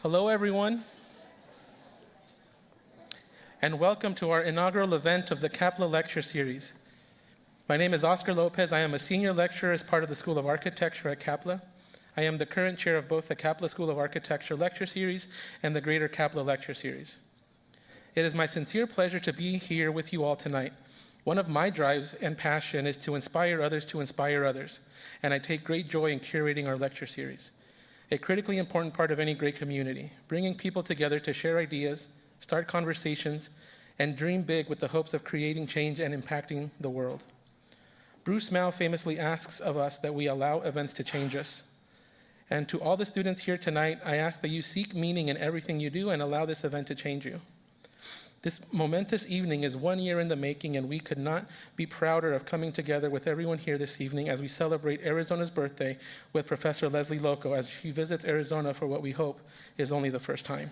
Hello, everyone, and welcome to our inaugural event of the CAPLA Lecture Series. My name is Oscar Lopez. I am a senior lecturer as part of the School of Architecture at CAPLA. I am the current chair of both the CAPLA School of Architecture Lecture Series and the Greater CAPLA Lecture Series. It is my sincere pleasure to be here with you all tonight. One of my drives and passion is to inspire others, and I take great joy in curating our lecture series. A critically important part of any great community, bringing people together to share ideas, start conversations, and dream big with the hopes of creating change and impacting the world. Bruce Mao famously asks of us that we allow events to change us. And to all the students here tonight, I ask that you seek meaning in everything you do and allow this event to change you. This momentous evening is 1 year in the making, and we could not be prouder of coming together with everyone here this evening as we celebrate Arizona's birthday with Professor Lesley Lokko as she visits Arizona for what we hope is only the first time.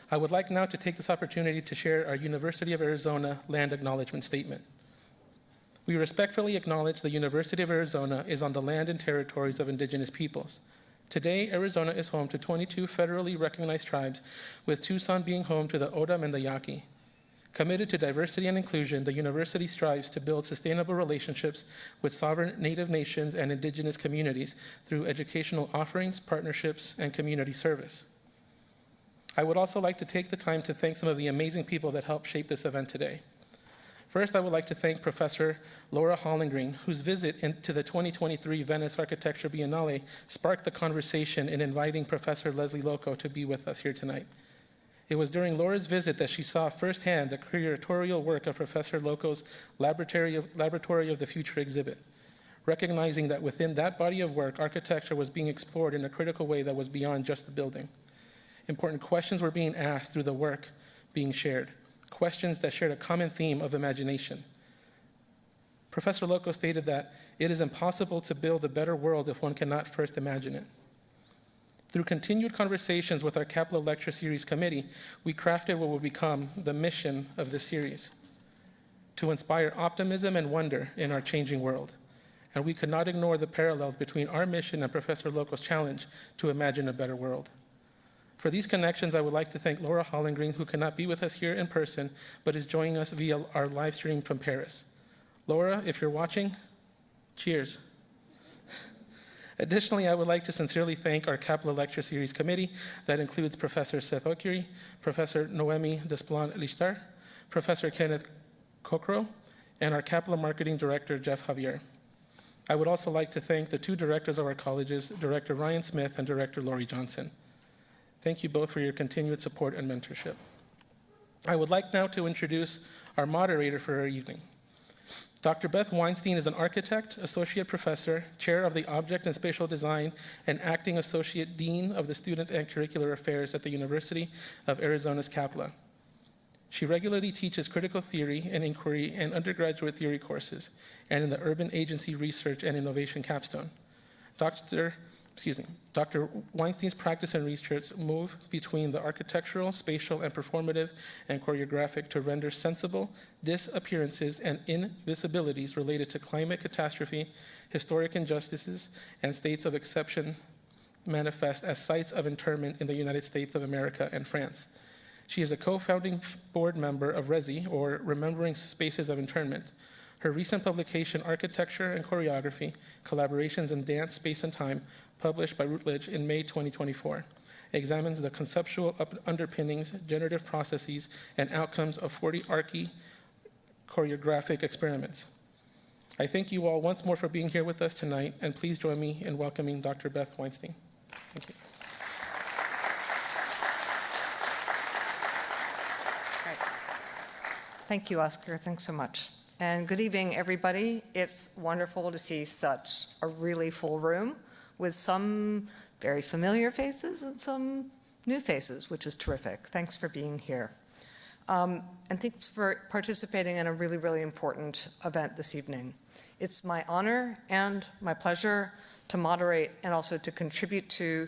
I would like now to take this opportunity to share our University of Arizona Land Acknowledgement Statement. We respectfully acknowledge the University of Arizona is on the land and territories of indigenous peoples. Today, Arizona is home to 22 federally recognized tribes, with Tucson being home to the Odam and the Yaqui. Committed to diversity and inclusion, the university strives to build sustainable relationships with sovereign Native nations and indigenous communities through educational offerings, partnerships, and community service. I would also like to take the time to thank some of the amazing people that helped shape this event today. First, I would like to thank Professor Laura Hollingren, whose visit to the 2023 Venice Architecture Biennale sparked the conversation in inviting Professor Lesley Lokko to be with us here tonight. It was during Laura's visit that she saw firsthand the curatorial work of Professor Lokko's Laboratory of the Future exhibit, recognizing that within that body of work, architecture was being explored in a critical way that was beyond just the building. Important questions were being asked through the work being shared. Questions that shared a common theme of imagination. Professor Lokko stated that it is impossible to build a better world if one cannot first imagine it. Through continued conversations with our CAPLA Lecture Series committee, we crafted what will become the mission of this series: to inspire optimism and wonder in our changing world. And we could not ignore the parallels between our mission and Professor Lokko's challenge to imagine a better world. For these connections, I would like to thank Laura Hollingren, who cannot be with us here in person, but is joining us via our live stream from Paris. Laura, if you're watching, cheers. Additionally, I would like to sincerely thank our CAPLA Lecture Series committee that includes Professor Seth Okiri, Professor Noemi Desplan-Lichtar, Professor Kenneth Kokro, and our CAPLA Marketing Director, Jeff Javier. I would also like to thank the two directors of our colleges, Director Ryan Smith and Director Lori Johnson. Thank you both for your continued support and mentorship. I would like now to introduce our moderator for our evening. Dr. Beth Weinstein is an architect, associate professor, chair of the Object and Spatial Design, and acting associate dean of the Student and Curricular Affairs at the University of Arizona's CAPLA. She regularly teaches critical theory and inquiry and undergraduate theory courses, and in the Urban Agency Research and Innovation capstone. Dr. Weinstein's practice and research move between the architectural, spatial, and performative and choreographic to render sensible disappearances and invisibilities related to climate catastrophe, historic injustices, and states of exception manifest as sites of internment in the United States of America and France. She is a co-founding board member of RESI, or Remembering Spaces of Internment. Her recent publication, Architecture and Choreography, Collaborations in Dance, Space, and Time, published by Routledge in May 2024, examines the conceptual underpinnings, generative processes, and outcomes of 40 choreographic experiments. I thank you all once more for being here with us tonight, and please join me in welcoming Dr. Beth Weinstein. Thank you. Thank you, Oscar. Thanks so much. And good evening, everybody. It's wonderful to see such a really full room with some very familiar faces and some new faces, which is terrific. Thanks for being here. And thanks for participating in a really, really important event this evening. It's my honor and my pleasure to moderate and also to contribute to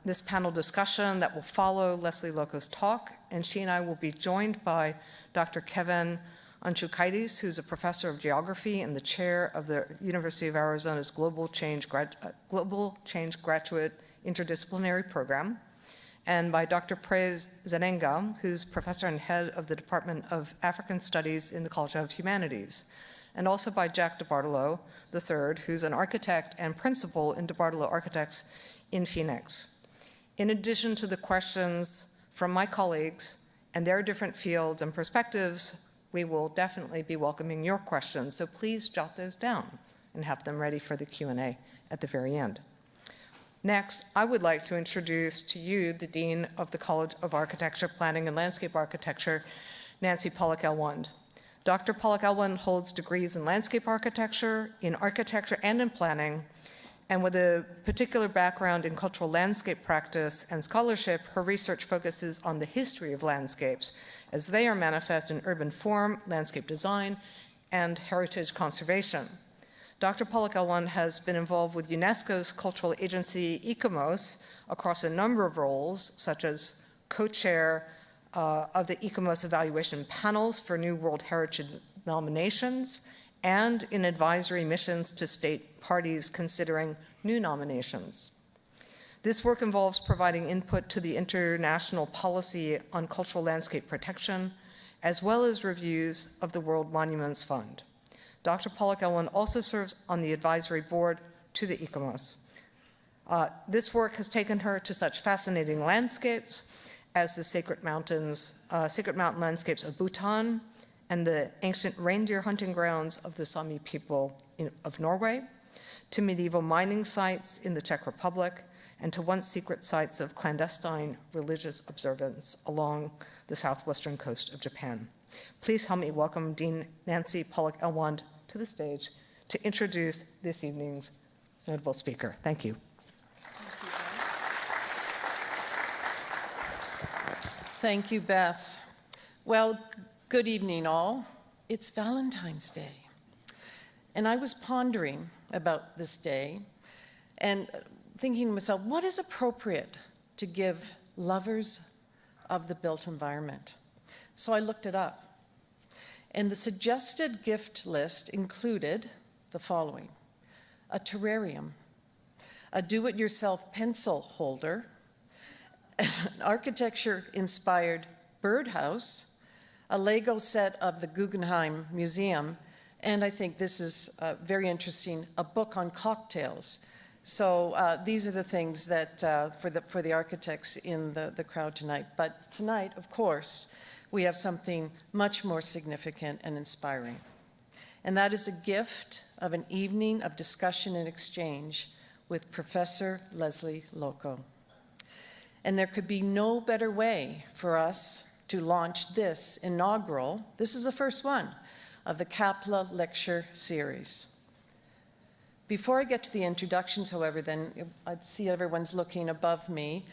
this panel discussion that will follow Lesley Lokko's talk. And she and I will be joined by Dr. Kevin Anchukaitis, who's a professor of geography and the chair of the University of Arizona's Global Change Graduate Interdisciplinary Program. and by Dr. Prez Zenenga, who's professor and head of the Department of African Studies in the College of Humanities, and also by Jack DeBartolo III, who's an architect and principal in DeBartolo Architects in Phoenix. In addition to the questions from my colleagues and their different fields and perspectives, we will definitely be welcoming your questions, so please jot those down and have them ready for the Q&A at the very end. Next, I would like to introduce to you the Dean of the College of Architecture, Planning, and Landscape Architecture, Nancy Pollock-Elwand. Dr. Pollock-Elwand holds degrees in landscape architecture, in architecture, and in planning, and with a particular background in cultural landscape practice and scholarship, her research focuses on the history of landscapes as they are manifest in urban form, landscape design, and heritage conservation. Dr. Pollock-Elwand has been involved with UNESCO's cultural agency, ICOMOS, across a number of roles, such as co-chair of the ICOMOS evaluation panels for new World Heritage nominations, and in advisory missions to state parties considering new nominations. This work involves providing input to the international policy on cultural landscape protection, as well as reviews of the World Monuments Fund. Dr. Pollock-Elwand also serves on the advisory board to the ICOMOS. This work has taken her to such fascinating landscapes as the sacred mountain landscapes of Bhutan and the ancient reindeer hunting grounds of the Sami people of Norway, to medieval mining sites in the Czech Republic, and to once secret sites of clandestine religious observance along the southwestern coast of Japan. Please help me welcome Dean Nancy Pollock-Elwand to the stage to introduce this evening's notable speaker. Thank you. Thank you, Beth. Well, good evening, all. It's Valentine's Day. And I was pondering about this day and thinking to myself, what is appropriate to give lovers of the built environment? So I looked it up. And the suggested gift list included the following: a terrarium, a do-it-yourself pencil holder, an architecture-inspired birdhouse, a Lego set of the Guggenheim Museum, and I think this is very interesting, a book on cocktails. So these are the things that for the architects in the crowd tonight. But tonight, of course, we have something much more significant and inspiring. And that is a gift of an evening of discussion and exchange with Professor Lesley Lokko. And there could be no better way for us to launch this inaugural, this is the first one, of the CAPLA Lecture Series. Before I get to the introductions, however, then I see everyone's looking above me.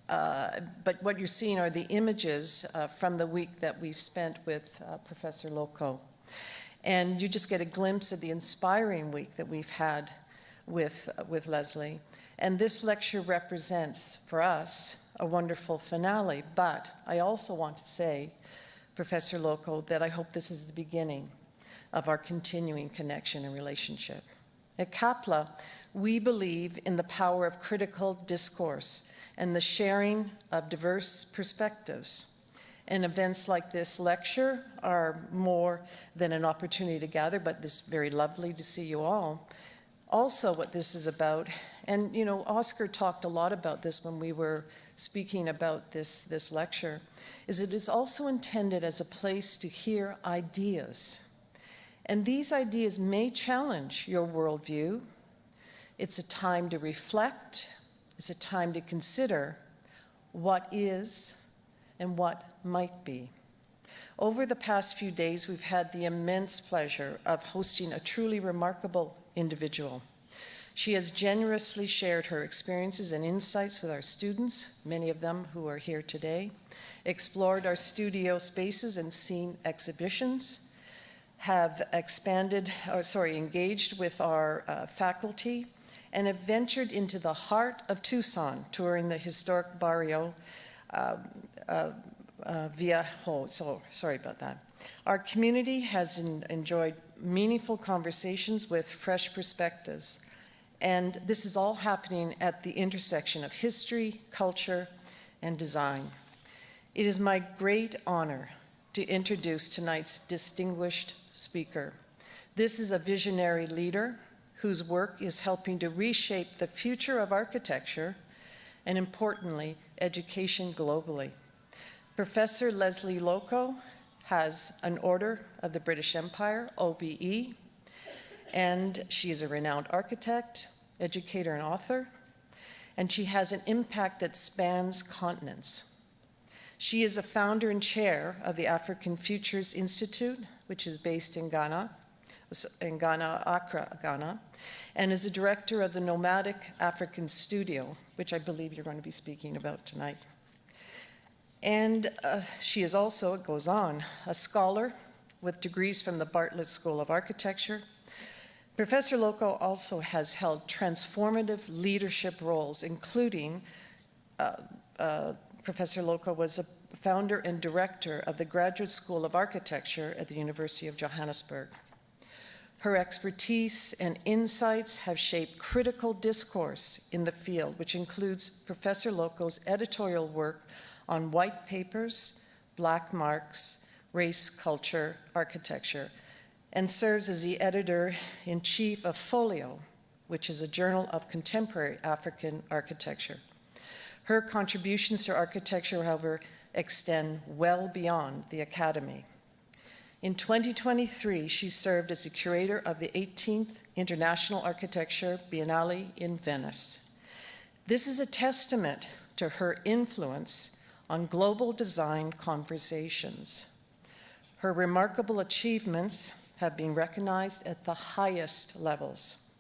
But what you're seeing are the images from the week that we've spent with Professor Lokko. And you just get a glimpse of the inspiring week that we've had with Lesley. And this lecture represents, for us, a wonderful finale. But I also want to say, Professor Lokko, that I hope this is the beginning of our continuing connection and relationship. At CAPLA, we believe in the power of critical discourse and the sharing of diverse perspectives. And events like this lecture are more than an opportunity to gather, but it's very lovely to see you all. Also, what this is about, and you know, Oscar talked a lot about this when we were speaking about this lecture, is it is also intended as a place to hear ideas. And these ideas may challenge your worldview. It's a time to reflect. It's a time to consider what is and what might be. Over the past few days, we've had the immense pleasure of hosting a truly remarkable individual. She has generously shared her experiences and insights with our students, many of them who are here today, explored our studio spaces and seen exhibitions, have engaged with our faculty, and have ventured into the heart of Tucson, touring the historic barrio Viejo. So sorry about that. Our community has enjoyed meaningful conversations with fresh perspectives. And this is all happening at the intersection of history, culture, and design. It is my great honor to introduce tonight's distinguished speaker. This is a visionary leader whose work is helping to reshape the future of architecture and, importantly, education globally. Professor Lesley Lokko has an Order of the British Empire, OBE, and she is a renowned architect, educator, and author, and she has an impact that spans continents. She is a founder and chair of the African Futures Institute, which is based in Ghana, Accra, Ghana, and is a director of the Nomadic African Studio, which I believe you're going to be speaking about tonight. And she is also, it goes on, a scholar with degrees from the Bartlett School of Architecture. Professor Lokko also has held transformative leadership roles, including Professor Lokko was a founder and director of the Graduate School of Architecture at the University of Johannesburg. Her expertise and insights have shaped critical discourse in the field, which includes Professor Lokko's editorial work on white papers, black marks, race, culture, architecture, and serves as the editor-in-chief of Folio, which is a journal of contemporary African architecture. Her contributions to architecture, however, extend well beyond the academy. In 2023, she served as the curator of the 18th International Architecture Biennale in Venice. This is a testament to her influence on global design conversations. Her remarkable achievements have been recognized at the highest levels.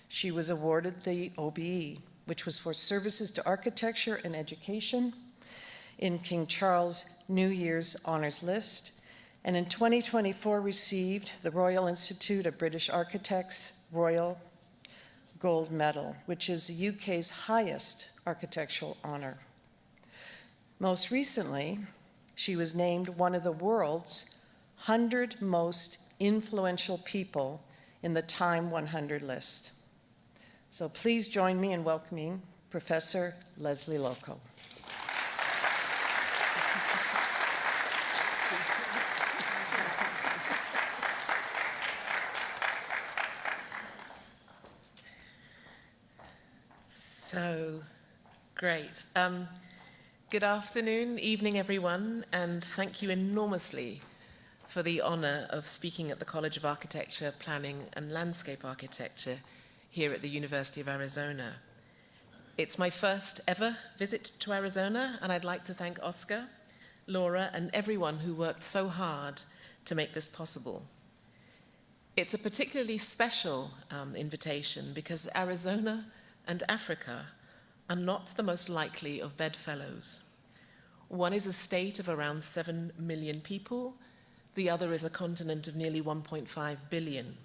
She was awarded the OBE, which was for services to architecture and education, in King Charles New Year's Honours List, and in 2024 received the Royal Institute of British Architects Royal Gold Medal, which is the UK's highest architectural honour. Most recently, she was named one of the world's 100 most influential people in the Time 100 list. So please join me in welcoming Professor Lesley Lokko. So, great. Good afternoon, evening, everyone, and thank you enormously for the honor of speaking at the College of Architecture, Planning, and Landscape Architecture here at the University of Arizona. It's my first ever visit to Arizona, and I'd like to thank Oscar, Laura, and everyone who worked so hard to make this possible. It's a particularly special invitation because Arizona and Africa are not the most likely of bedfellows. One is a state of around 7 million people, the other is a continent of nearly 1.5 billion.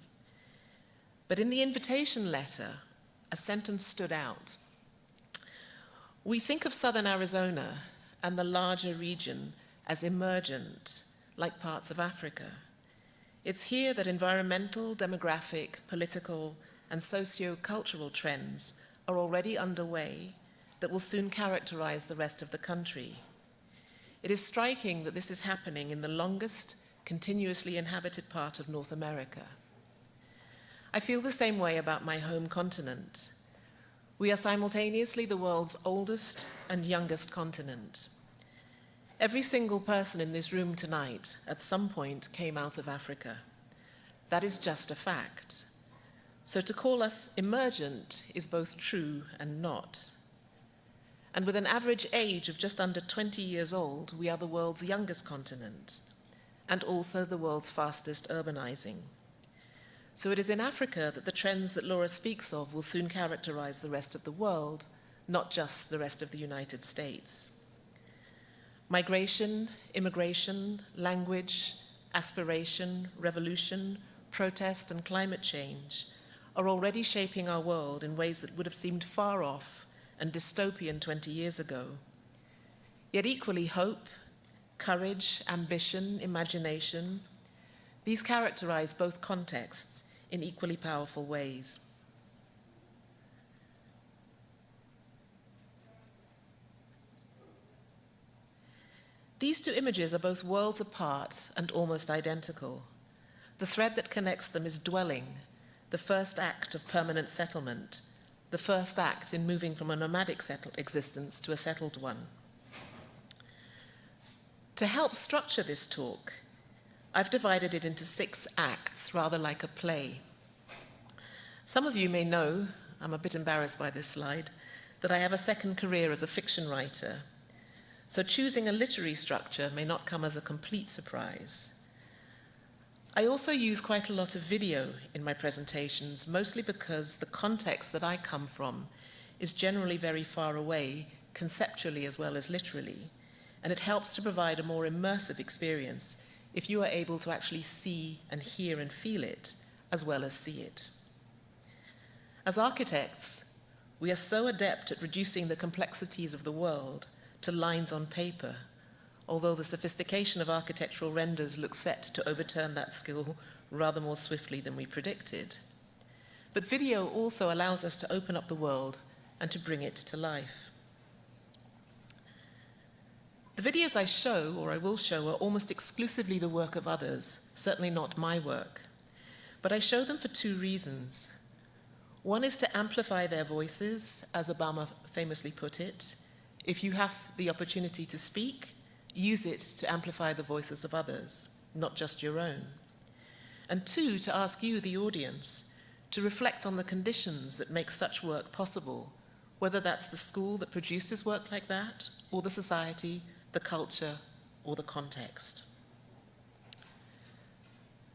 But in the invitation letter, a sentence stood out. We think of southern Arizona and the larger region as emergent, like parts of Africa. It's here that environmental, demographic, political, and socio-cultural trends are already underway that will soon characterize the rest of the country. It is striking that this is happening in the longest continuously inhabited part of North America. I feel the same way about my home continent. We are simultaneously the world's oldest and youngest continent. Every single person in this room tonight at some point came out of Africa. That is just a fact. So to call us emergent is both true and not. And with an average age of just under 20 years old, we are the world's youngest continent, and also the world's fastest urbanizing. So it is in Africa that the trends that Laura speaks of will soon characterize the rest of the world, not just the rest of the United States. Migration, immigration, language, aspiration, revolution, protest, and climate change are already shaping our world in ways that would have seemed far off and dystopian 20 years ago. Yet equally hope, courage, ambition, imagination, these characterize both contexts in equally powerful ways. These two images are both worlds apart and almost identical. The thread that connects them is dwelling, the first act of permanent settlement, the first act in moving from a nomadic existence to a settled one. To help structure this talk, I've divided it into 6 acts, rather like a play. Some of you may know, I'm a bit embarrassed by this slide, that I have a second career as a fiction writer. So choosing a literary structure may not come as a complete surprise. I also use quite a lot of video in my presentations, mostly because the context that I come from is generally very far away, conceptually as well as literally, and it helps to provide a more immersive experience if you are able to actually see and hear and feel it, as well as see it. As architects, we are so adept at reducing the complexities of the world to lines on paper, although the sophistication of architectural renders looks set to overturn that skill rather more swiftly than we predicted. But video also allows us to open up the world and to bring it to life. The videos I show, or I will show, are almost exclusively the work of others, certainly not my work. But I show them for 2 reasons. One is to amplify their voices, as Obama famously put it. If you have the opportunity to speak, use it to amplify the voices of others, not just your own. And 2, to ask you, the audience, to reflect on the conditions that make such work possible, whether that's the school that produces work like that, or the society, the culture, or the context.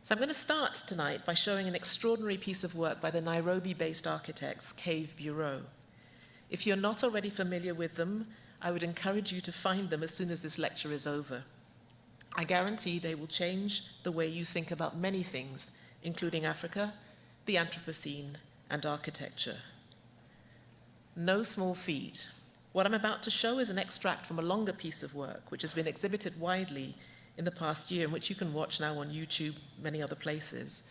So I'm going to start tonight by showing an extraordinary piece of work by the Nairobi-based architects, Cave Bureau. If you're not already familiar with them, I would encourage you to find them as soon as this lecture is over. I guarantee they will change the way you think about many things, including Africa, the Anthropocene, and architecture. No small feat. What I'm about to show is an extract from a longer piece of work, which has been exhibited widely in the past year, and which you can watch now on YouTube, many other places.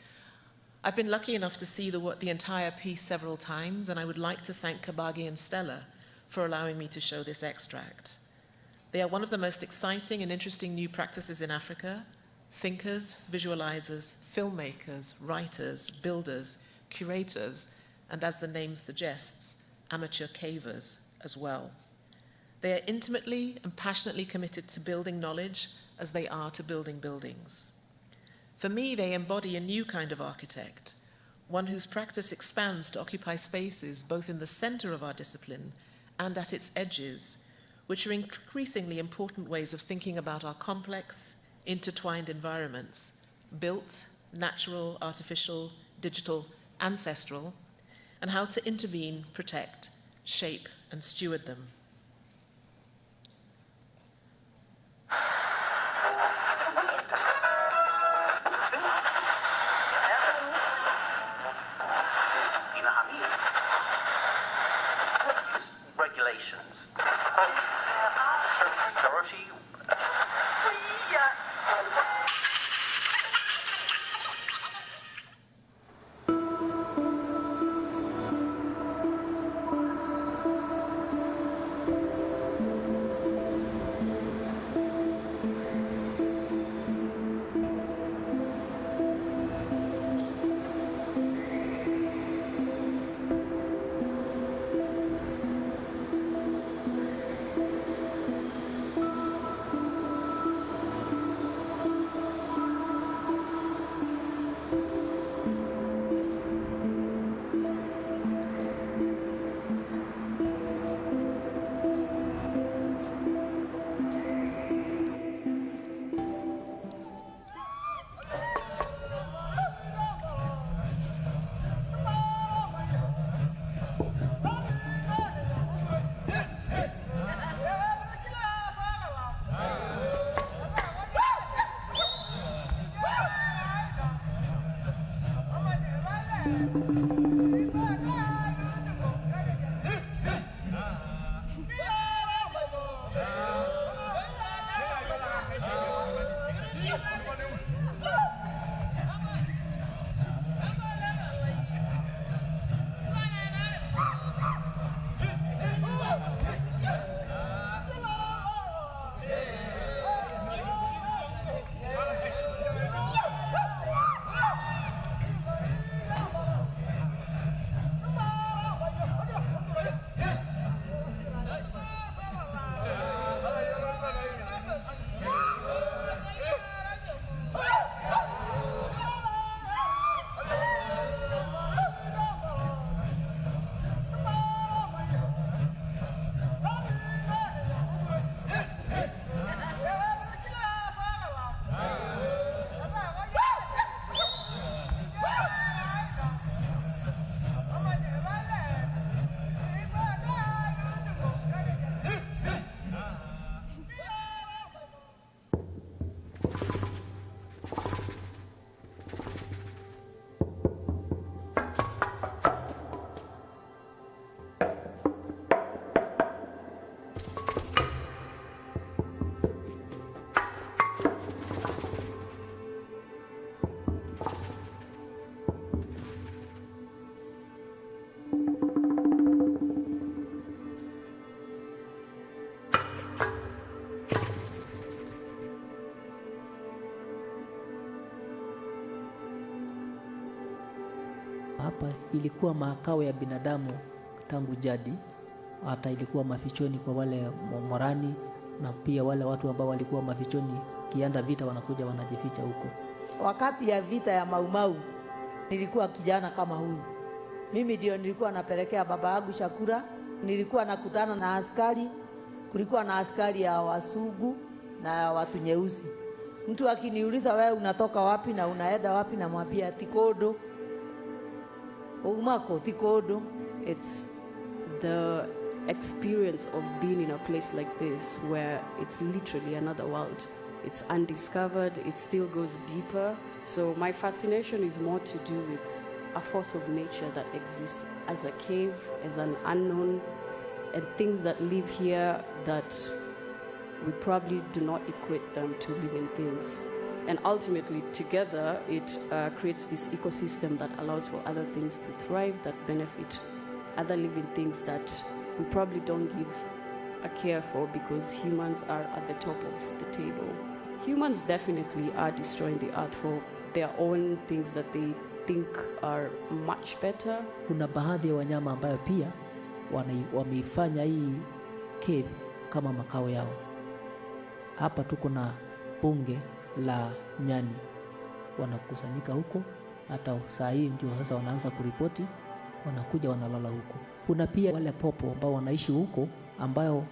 I've been lucky enough to see the entire piece several times, and I would like to thank Kabagi and Stella for allowing me to show this extract. They are one of the most exciting and interesting new practices in Africa. Thinkers, visualizers, filmmakers, writers, builders, curators, and as the name suggests, amateur cavers as well. They are intimately and passionately committed to building knowledge as they are to building buildings. For me, they embody a new kind of architect, one whose practice expands to occupy spaces both in the center of our discipline and at its edges, which are increasingly important ways of thinking about our complex, intertwined environments, built, natural, artificial, digital, ancestral, and how to intervene, protect, shape, and steward them. Regulations. Hapa ilikuwa makao ya binadamu tangu jadi, hata ilikuwa mafichoni kwa wale morani na pia wale watu ambao walikuwa mafichoni, kianda vita wanakuja wanajificha huko. Wakati ya vita ya Maumau nilikuwa kijana kama huyu. Mimi ndio nilikuwa napelekea baba yangu chakula, nilikuwa nakutana na askari, kulikuwa na askari ya wasugu na watu nyeusi. Mtu akiniuliza wewe unatoka wapi na unaenda wapi, na mwambia Tikodo. Umako Tikodo. It's the experience of being in a place like this where it's literally another world. It's undiscovered, it still goes deeper. So my fascination is more to do with a force of nature that exists as a cave, as an unknown, and things that live here that we probably do not equate them to living things. And ultimately, together, it creates this ecosystem that allows for other things to thrive, that benefit other living things that we probably don't give a care for because humans are at the top of the table. Humans definitely are destroying the earth for their own things that they think are much better. Kuna baadhi ya wanyama ambayo pia wameifanya hii cave kama makao yao. Hapa tuko na bunge la nyani, wanakusanyika huko, hata saa hii ndio sasa wanaanza kuripoti, wanakuja wanalala huko. Kuna pia wale popo ambao wanaishi huko, ambayo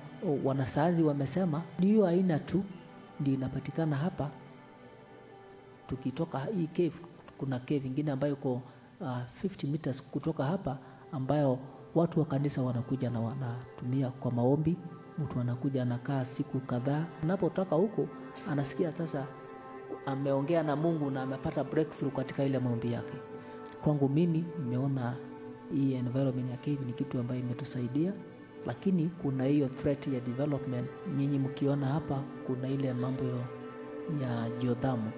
wanasayansi wamesema ni hiyo aina tu ndio inapatikana hapa. Tukitoka hii cave, kuna cave nyingine ambayo iko 50 meters kutoka hapa, ambayo watu wa kanisa wanakuja na wanatumia kwa maombi. Mtu anakuja anakaa siku kadhaa, unapotoka huko anasikia sasa ameongea na Mungu na amepata breakthrough katika ile maombi yake. Kwangu mimi nimeona hii environment ya cave ni kitu ambayo imetusaidia, lakini kuna hiyo threat ya development. Nyinyi mkiona hapa kuna ile mambo ya geothermal,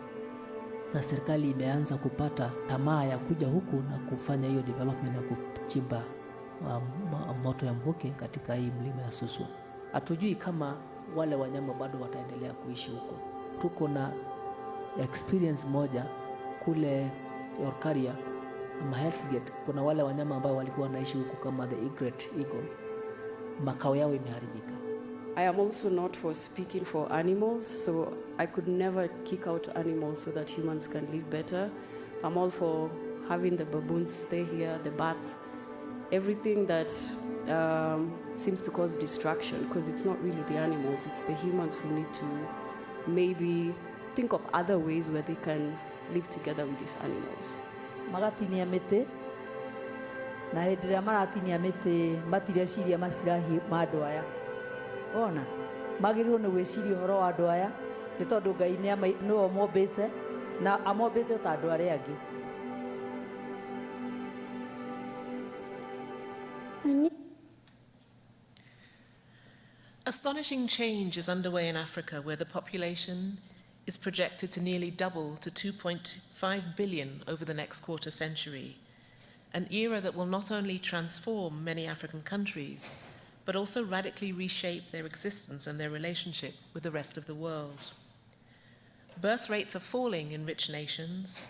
na serikali imeanza kupata tamaa ya kuja huku na kufanya hiyo development ya kuchimba moto ya mvuke katika hii mlima ya Suswa. Hatujui kama wale wanyama bado wataendelea kuishi huko. Tuko na experience moja kule Orkaria ama Hell's Gate, kuna wale wanyama ambao walikuwa wanaishi huko kama the egret eagle, makao yao imeharibika. I am also not for speaking for animals, so I could never kick out animals so that humans can live better. I'm all for having the baboons stay here, the bats, everything that seems to cause destruction, because it's not really the animals, it's the humans who need to maybe think of other ways where they can live together with these animals. Magatinia mĩtĩ, na hĩndĩ ĩrĩa maratinia mĩtĩ matireciria macirahi andũ aya. Ona magĩrĩirwo nĩ gwĩciria ũhoro wa andũ aya, nĩ tondũ Ngai nĩwe mombĩte na amombĩte ta andũ arĩa angĩ. Astonishing change is underway in Africa, where the population is projected to nearly double to 2.5 billion over the next quarter century, an era that will not only transform many African countries, but also radically reshape their existence and their relationship with the rest of the world. Birth rates are falling in rich nations,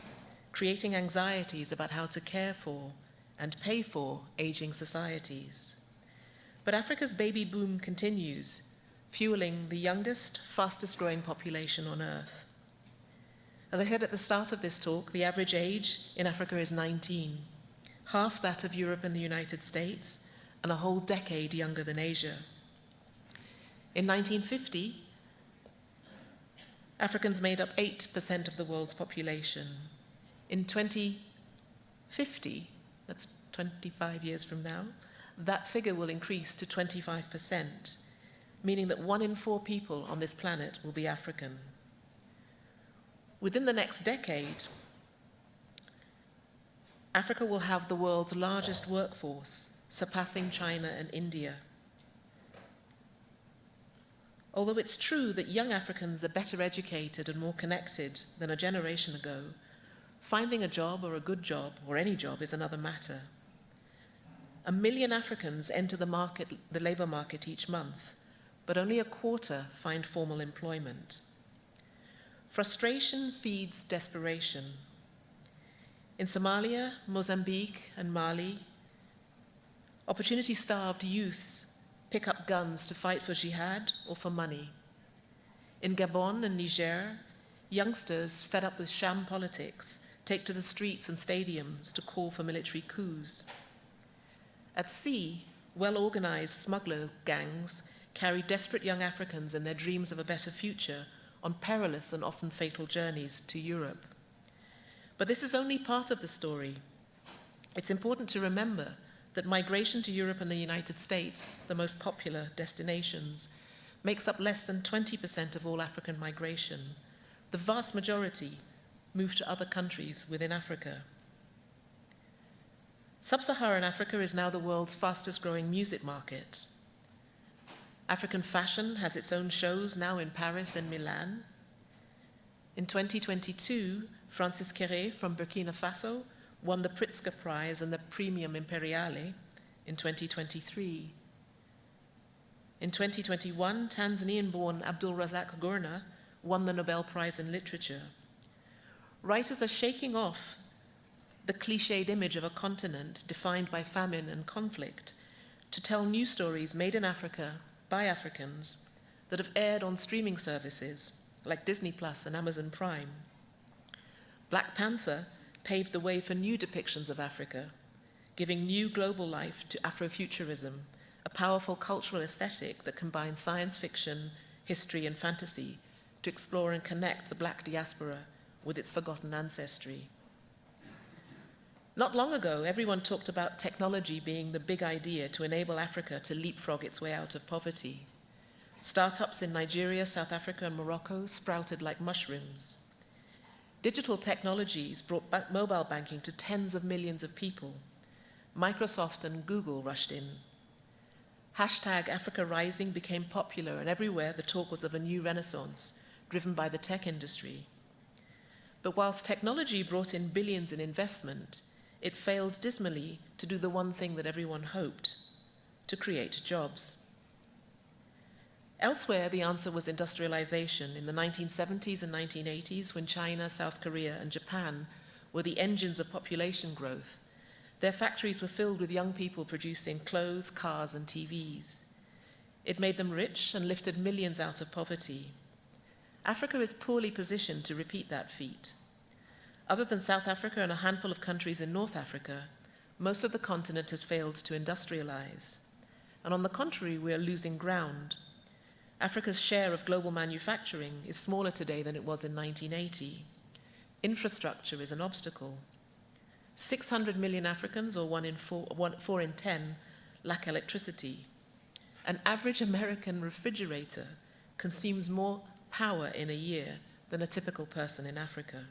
creating anxieties about how to care for and pay for aging societies. But Africa's baby boom continues, fueling the youngest, fastest growing population on Earth. As I said at the start of this talk, the average age in Africa is 19, half that of Europe and the United States, and a whole decade younger than Asia. In 1950, Africans made up 8% of the world's population. In 2050, that's 25 years from now, that figure will increase to 25%, meaning that 1 in 4 people on this planet will be African. Within the next decade, Africa will have the world's largest workforce, surpassing China and India. Although it's true that young Africans are better educated and more connected than a generation ago, finding a job or a good job or any job is another matter. 1 million Africans enter the labor market each month, but only a quarter find formal employment. Frustration feeds desperation. In Somalia, Mozambique, and Mali, opportunity-starved youths pick up guns to fight for jihad or for money. In Gabon and Niger, youngsters fed up with sham politics take to the streets and stadiums to call for military coups. At sea, well-organized smuggler gangs carry desperate young Africans and their dreams of a better future on perilous and often fatal journeys to Europe. But this is only part of the story. It's important to remember that migration to Europe and the United States, the most popular destinations, makes up less than 20% of all African migration. The vast majority move to other countries within Africa. Sub-Saharan Africa is now the world's fastest-growing music market. African fashion has its own shows now in Paris and Milan. In 2022, Francis Kéré from Burkina Faso won the Pritzker Prize and the Premium Imperiale in 2023. In 2021, Tanzanian-born Abdul Razak Gurna won the Nobel Prize in Literature. Writers are shaking off the cliched image of a continent defined by famine and conflict to tell new stories made in Africa by Africans that have aired on streaming services like Disney Plus and Amazon Prime. Black Panther paved the way for new depictions of Africa, giving new global life to Afrofuturism, a powerful cultural aesthetic that combines science fiction, history, and fantasy to explore and connect the Black diaspora with its forgotten ancestry. Not long ago, everyone talked about technology being the big idea to enable Africa to leapfrog its way out of poverty. Startups in Nigeria, South Africa, and Morocco sprouted like mushrooms. Digital technologies brought mobile banking to tens of millions of people. Microsoft and Google rushed in. Hashtag Africa Rising became popular, and everywhere the talk was of a new renaissance driven by the tech industry. But whilst technology brought in billions in investment, it failed dismally to do the one thing that everyone hoped, to create jobs. Elsewhere, the answer was industrialization in the 1970s and 1980s, when China, South Korea, and Japan were the engines of population growth. Their factories were filled with young people producing clothes, cars, and TVs. It made them rich and lifted millions out of poverty. Africa is poorly positioned to repeat that feat. Other than South Africa and a handful of countries in North Africa, most of the continent has failed to industrialize. And on the contrary, we are losing ground. Africa's share of global manufacturing is smaller today than it was in 1980. Infrastructure is an obstacle. 600 million Africans, or 4 in 10, lack electricity. An average American refrigerator consumes more power in a year than a typical person in Africa.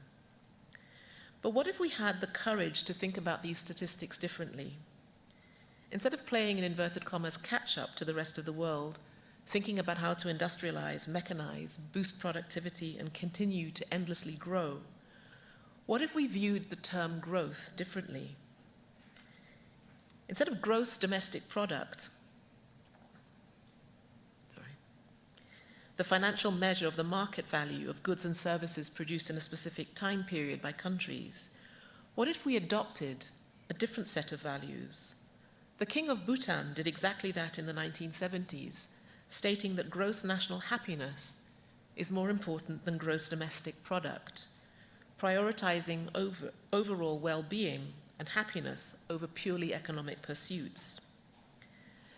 But what if we had the courage to think about these statistics differently? Instead of playing in inverted commas catch-up to the rest of the world, thinking about how to industrialize, mechanize, boost productivity, and continue to endlessly grow, what if we viewed the term growth differently? Instead of gross domestic product, the financial measure of the market value of goods and services produced in a specific time period by countries, what if we adopted a different set of values? The King of Bhutan did exactly that in the 1970s, stating that gross national happiness is more important than gross domestic product, prioritizing overall well-being and happiness over purely economic pursuits.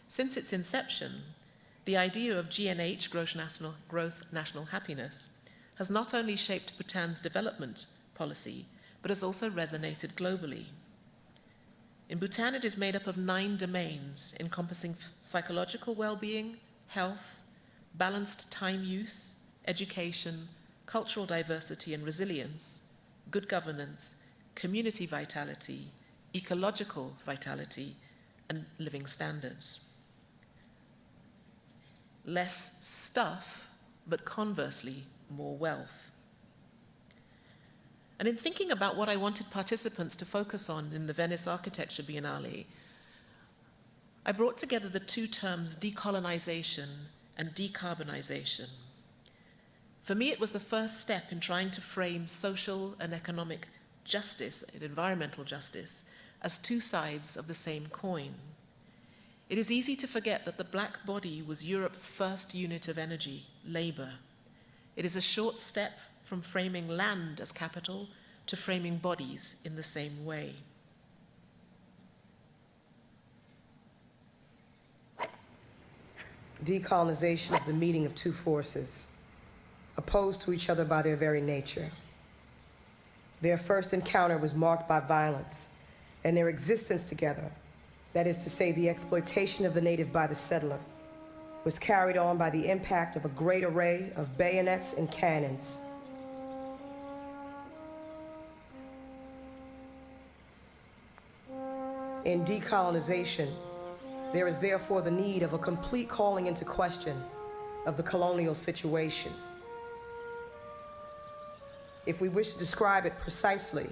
Since its inception, the idea of GNH, gross national happiness, has not only shaped Bhutan's development policy, but has also resonated globally. In Bhutan, it is made up of 9 domains encompassing psychological well-being, health, balanced time use, education, cultural diversity and resilience, good governance, community vitality, ecological vitality, and living standards. Less stuff, but conversely, more wealth. And in thinking about what I wanted participants to focus on in the Venice Architecture Biennale, I brought together the two terms decolonization and decarbonization. For me, it was the first step in trying to frame social and economic justice and environmental justice as two sides of the same coin. It is easy to forget that the black body was Europe's first unit of energy, labor. It is a short step from framing land as capital to framing bodies in the same way. Decolonization is the meeting of two forces, opposed to each other by their very nature. Their first encounter was marked by violence, and their existence together, that is to say, the exploitation of the native by the settler, was carried on by the impact of a great array of bayonets and cannons. In decolonization, there is therefore the need of a complete calling into question of the colonial situation. If we wish to describe it precisely,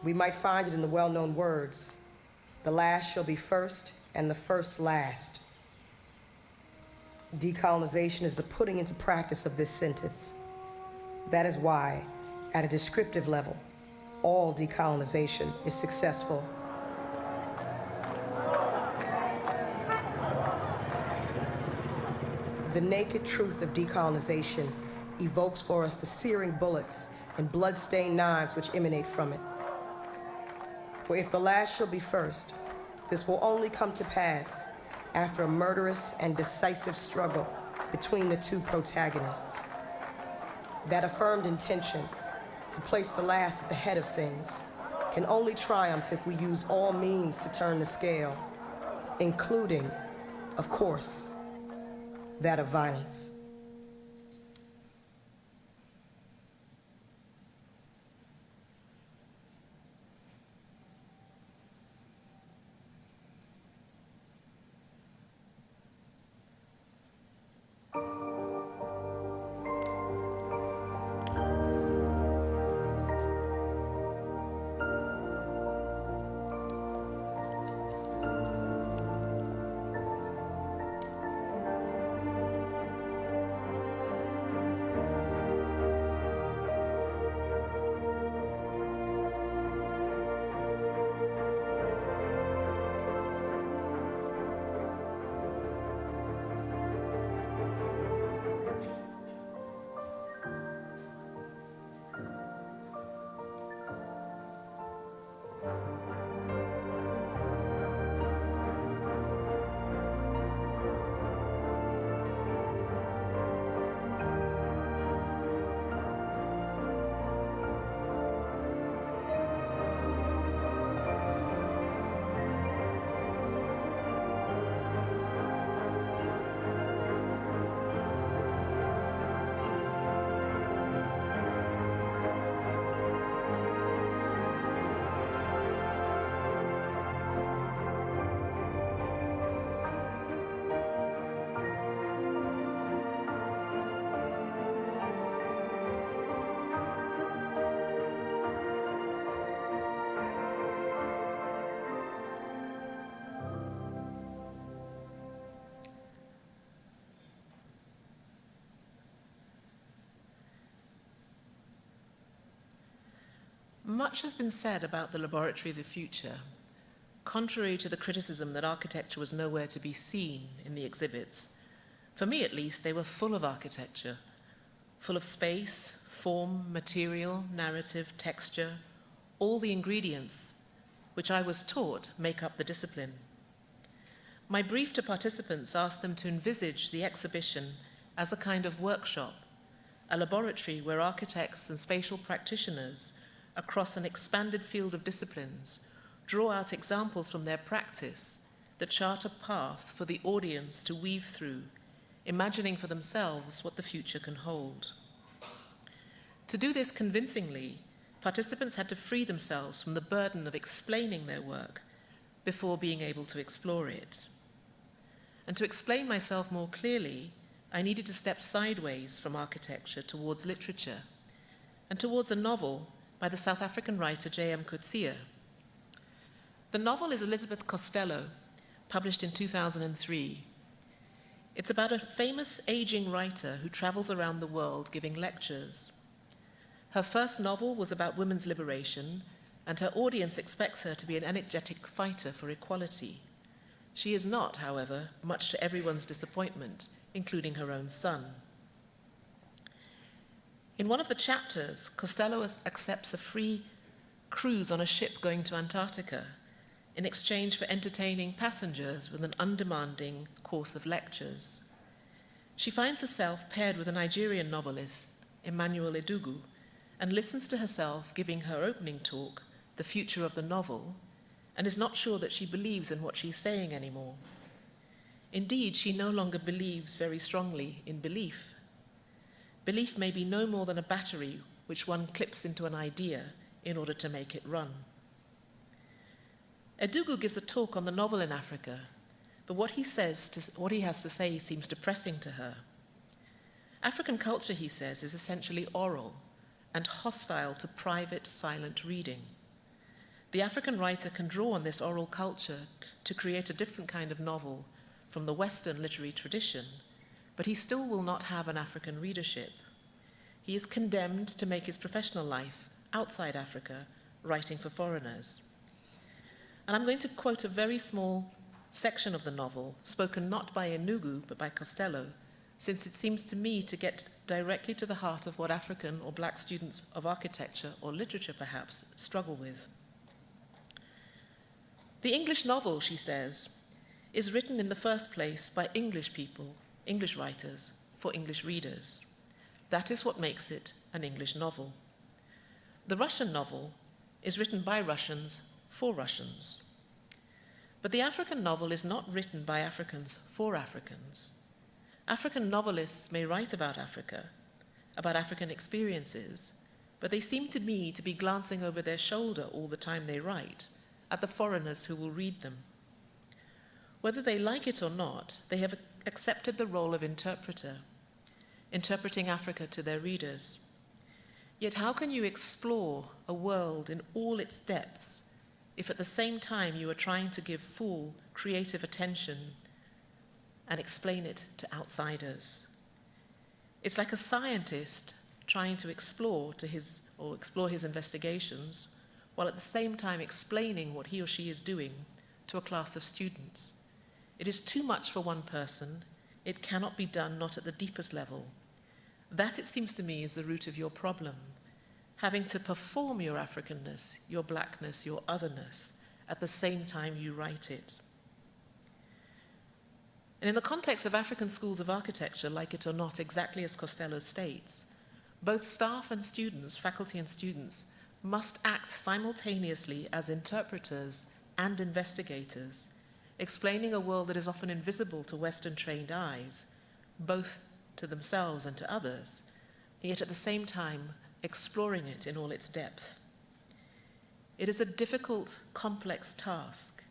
we might find it in the well-known words, "The last shall be first, and the first last." Decolonization is the putting into practice of this sentence. That is why, at a descriptive level, all decolonization is successful. The naked truth of decolonization evokes for us the searing bullets and blood-stained knives which emanate from it. For if the last shall be first, this will only come to pass after a murderous and decisive struggle between the two protagonists. That affirmed intention to place the last at the head of things can only triumph if we use all means to turn the scale, including, of course, that of violence. Much has been said about the laboratory of the future, contrary to the criticism that architecture was nowhere to be seen in the exhibits. For me, at least, they were full of architecture, full of space, form, material, narrative, texture, all the ingredients which I was taught make up the discipline. My brief to participants asked them to envisage the exhibition as a kind of workshop, a laboratory where architects and spatial practitioners across an expanded field of disciplines draw out examples from their practice that chart a path for the audience to weave through, imagining for themselves what the future can hold. To do this convincingly, participants had to free themselves from the burden of explaining their work before being able to explore it. And to explain myself more clearly, I needed to step sideways from architecture towards literature and towards a novel by the South African writer J.M. Coetzee. The novel is Elizabeth Costello, published in 2003. It's about a famous aging writer who travels around the world giving lectures. Her first novel was about women's liberation, and her audience expects her to be an energetic fighter for equality. She is not, however, much to everyone's disappointment, including her own son. In one of the chapters, Costello accepts a free cruise on a ship going to Antarctica in exchange for entertaining passengers with an undemanding course of lectures. She finds herself paired with a Nigerian novelist, Emmanuel Edugu, and listens to herself giving her opening talk, The Future of the Novel, and is not sure that she believes in what she's saying anymore. Indeed, she no longer believes very strongly in belief. Belief may be no more than a battery which one clips into an idea in order to make it run. Edugu gives a talk on the novel in Africa, but what he has to say seems depressing to her. African culture, he says, is essentially oral and hostile to private, silent reading. The African writer can draw on this oral culture to create a different kind of novel from the Western literary tradition, but he still will not have an African readership. He is condemned to make his professional life outside Africa, writing for foreigners. And I'm going to quote a very small section of the novel, spoken not by Enugu, but by Costello, since it seems to me to get directly to the heart of what African or black students of architecture or literature, perhaps, struggle with. The English novel, she says, is written in the first place by English people, English writers, for English readers. That is what makes it an English novel. The Russian novel is written by Russians for Russians. But the African novel is not written by Africans for Africans. African novelists may write about Africa, about African experiences, but they seem to me to be glancing over their shoulder all the time they write at the foreigners who will read them. Whether they like it or not, they have accepted the role of interpreter, interpreting Africa to their readers. Yet how can you explore a world in all its depths if at the same time you are trying to give full creative attention and explain it to outsiders? It's like a scientist trying to explore his investigations while at the same time explaining what he or she is doing to a class of students. It is too much for one person. It cannot be done, not at the deepest level. That, it seems to me, is the root of your problem, having to perform your Africanness, your blackness, your otherness, at the same time you write it. And in the context of African schools of architecture, like it or not, exactly as Costello states, both staff and students, faculty and students, must act simultaneously as interpreters and investigators, explaining a world that is often invisible to Western-trained eyes, both to themselves and to others, yet at the same time exploring it in all its depth. It is a difficult, complex task,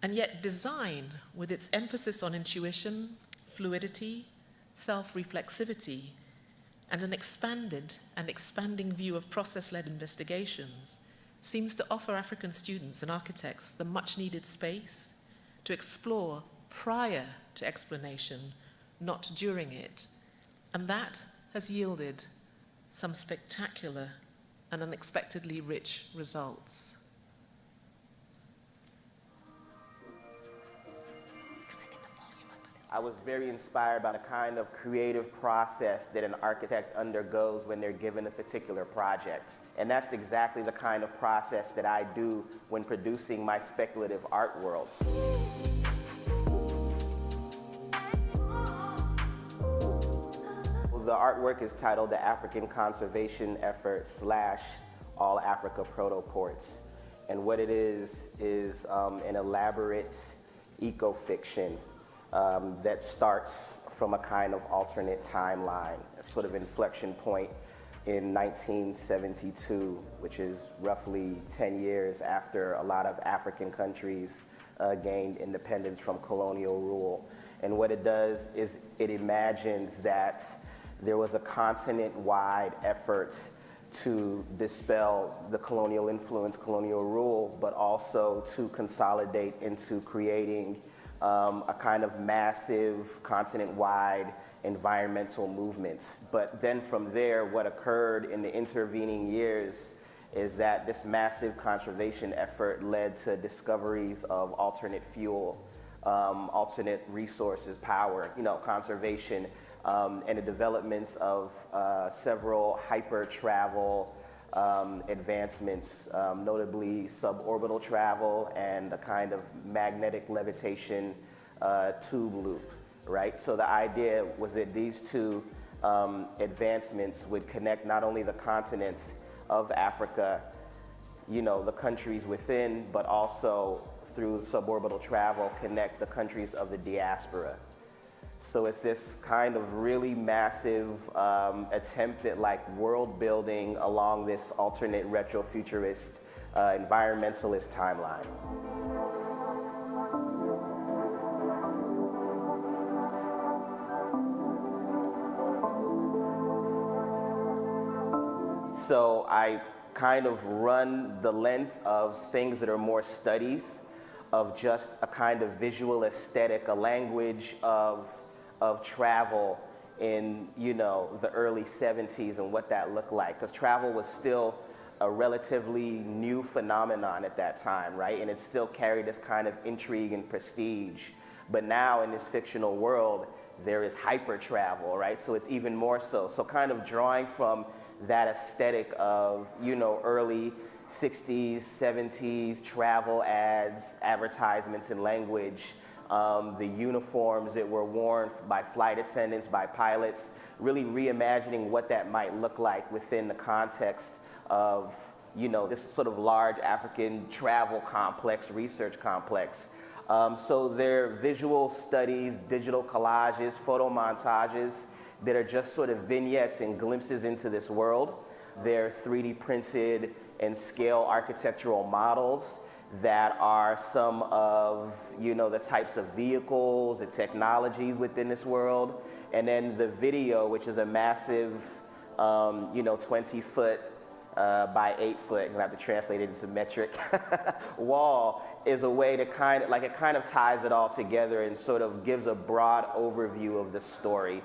and yet design, with its emphasis on intuition, fluidity, self-reflexivity, and an expanded and expanding view of process-led investigations, seems to offer African students and architects the much-needed space to explore prior to explanation, not during it. And that has yielded some spectacular and unexpectedly rich results. I was very inspired by the kind of creative process that an architect undergoes when they're given a particular project. And that's exactly the kind of process that I do when producing my speculative art world. The artwork is titled The African Conservation Effort / All Africa Proto-Ports. And what it is an elaborate eco-fiction that starts from a kind of alternate timeline, a sort of inflection point in 1972, which is roughly 10 years after a lot of African countries gained independence from colonial rule. And what it does is it imagines that there was a continent-wide effort to dispel the colonial influence, colonial rule, but also to consolidate into creating a kind of massive continent-wide environmental movement. But then from there, what occurred in the intervening years is that this massive conservation effort led to discoveries of alternate fuel, alternate resources, power, conservation, and the developments of several hyper-travel advancements, notably suborbital travel and a kind of magnetic levitation tube loop, right? So the idea was that these two advancements would connect not only the continent of Africa, the countries within, but also through suborbital travel, connect the countries of the diaspora. So it's this kind of really massive attempt at world building along this alternate retrofuturist environmentalist timeline. So I kind of run the length of things that are more studies of just a kind of visual aesthetic, a language of travel in, the early 70s and what that looked like. Because travel was still a relatively new phenomenon at that time, right? And it still carried this kind of intrigue and prestige. But now in this fictional world, there is hyper travel, right? So it's even more so. So kind of drawing from that aesthetic of, early 60s, 70s travel ads, advertisements and language, the uniforms that were worn by flight attendants, by pilots, really reimagining what that might look like within the context of, this sort of large African travel complex, research complex. So they're visual studies, digital collages, photo montages that are just sort of vignettes and glimpses into this world. They're 3D printed and scale architectural models that are some of, the types of vehicles and technologies within this world. And then the video, which is a massive, 20-foot by 8-foot, I'm gonna have to translate it into metric, wall, is a way to it kind of ties it all together and sort of gives a broad overview of the story.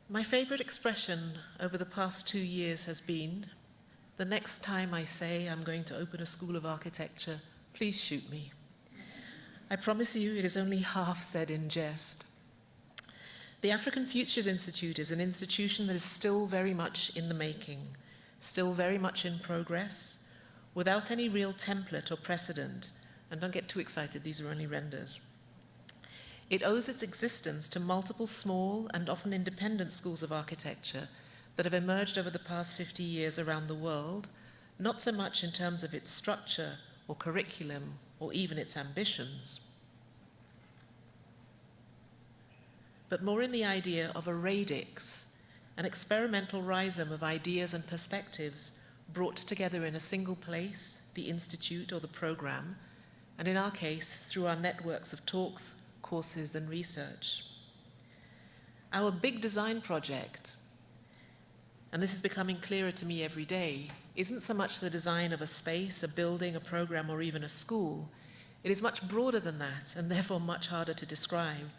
My favorite expression over the past 2 years has been, the next time I say I'm going to open a school of architecture, please shoot me. I promise you it is only half said in jest. The African Futures Institute is an institution that is still very much in the making, still very much in progress, without any real template or precedent, and don't get too excited, these are only renders. It owes its existence to multiple small and often independent schools of architecture that have emerged over the past 50 years around the world, not so much in terms of its structure or curriculum or even its ambitions, but more in the idea of a radix, an experimental rhizome of ideas and perspectives brought together in a single place, the institute or the program, and in our case, through our networks of talks, courses, and research. Our big design project, and this is becoming clearer to me every day, isn't so much the design of a space, a building, a program, or even a school. It is much broader than that, and therefore much harder to describe.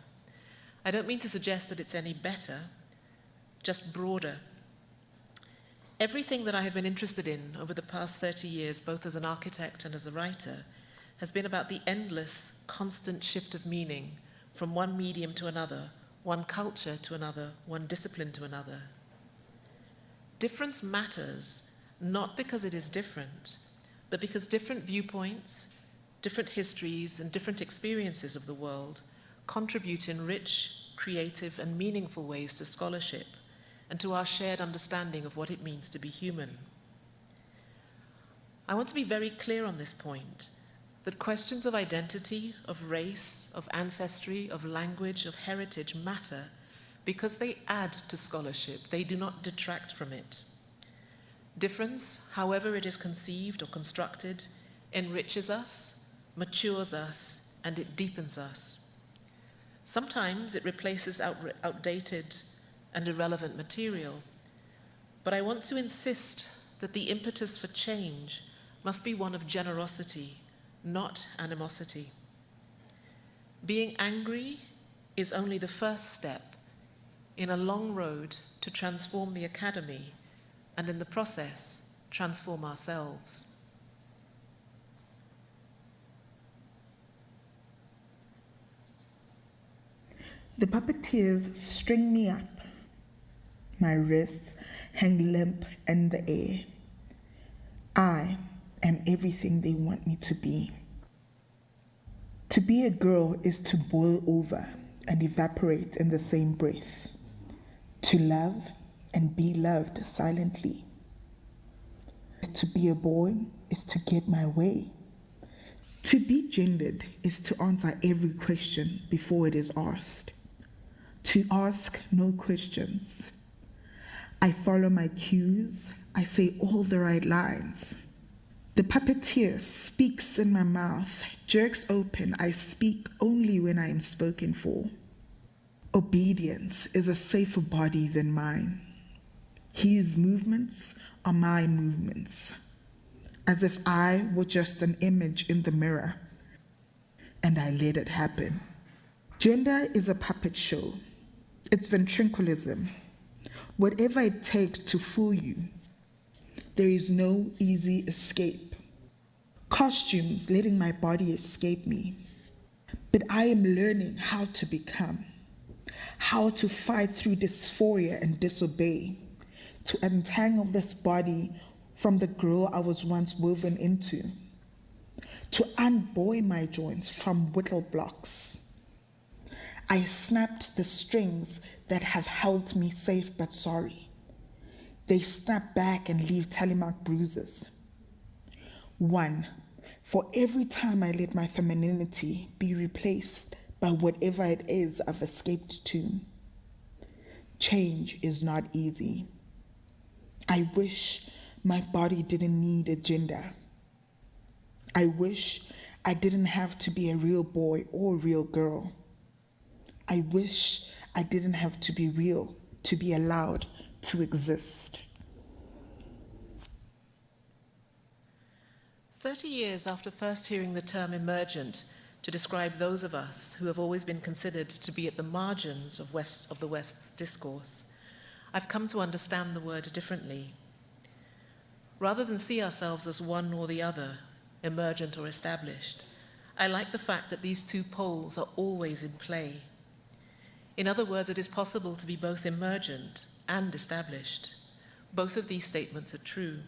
I don't mean to suggest that it's any better, just broader. Everything that I have been interested in over the past 30 years, both as an architect and as a writer, has been about the endless, constant shift of meaning from one medium to another, one culture to another, one discipline to another. Difference matters, not because it is different, but because different viewpoints, different histories, and different experiences of the world contribute in rich, creative, and meaningful ways to scholarship and to our shared understanding of what it means to be human. I want to be very clear on this point, that questions of identity, of race, of ancestry, of language, of heritage matter because they add to scholarship, they do not detract from it. Difference, however it is conceived or constructed, enriches us, matures us, and it deepens us. Sometimes it replaces outdated and irrelevant material, but I want to insist that the impetus for change must be one of generosity, not animosity. Being angry is only the first step in a long road to transform the academy and in the process, transform ourselves. The puppeteers string me up. My wrists hang limp in the air. I am everything they want me to be. To be a girl is to boil over and evaporate in the same breath. To love and be loved silently. To be a boy is to get my way. To be gendered is to answer every question before it is asked. To ask no questions. I follow my cues. I say all the right lines. The puppeteer speaks in my mouth, jerks open. I speak only when I am spoken for. Obedience is a safer body than mine. His movements are my movements, as if I were just an image in the mirror, and I let it happen. Gender is a puppet show. It's ventriloquism. Whatever it takes to fool you, there is no easy escape. Costumes letting my body escape me. But I am learning how to become, how to fight through dysphoria and disobey, to untangle this body from the girl I was once woven into, to unbuoy my joints from whittle blocks. I snapped the strings that have held me safe but sorry. They snap back and leave telemark bruises. One, for every time I let my femininity be replaced by whatever it is I've escaped to. Change is not easy. I wish my body didn't need a gender. I wish I didn't have to be a real boy or a real girl. I wish I didn't have to be real to be allowed to exist. 30 years after first hearing the term emergent to describe those of us who have always been considered to be at the margins of the West's discourse, I've come to understand the word differently. Rather than see ourselves as one or the other, emergent or established, I like the fact that these two poles are always in play. In other words, it is possible to be both emergent and established. Both of these statements are true.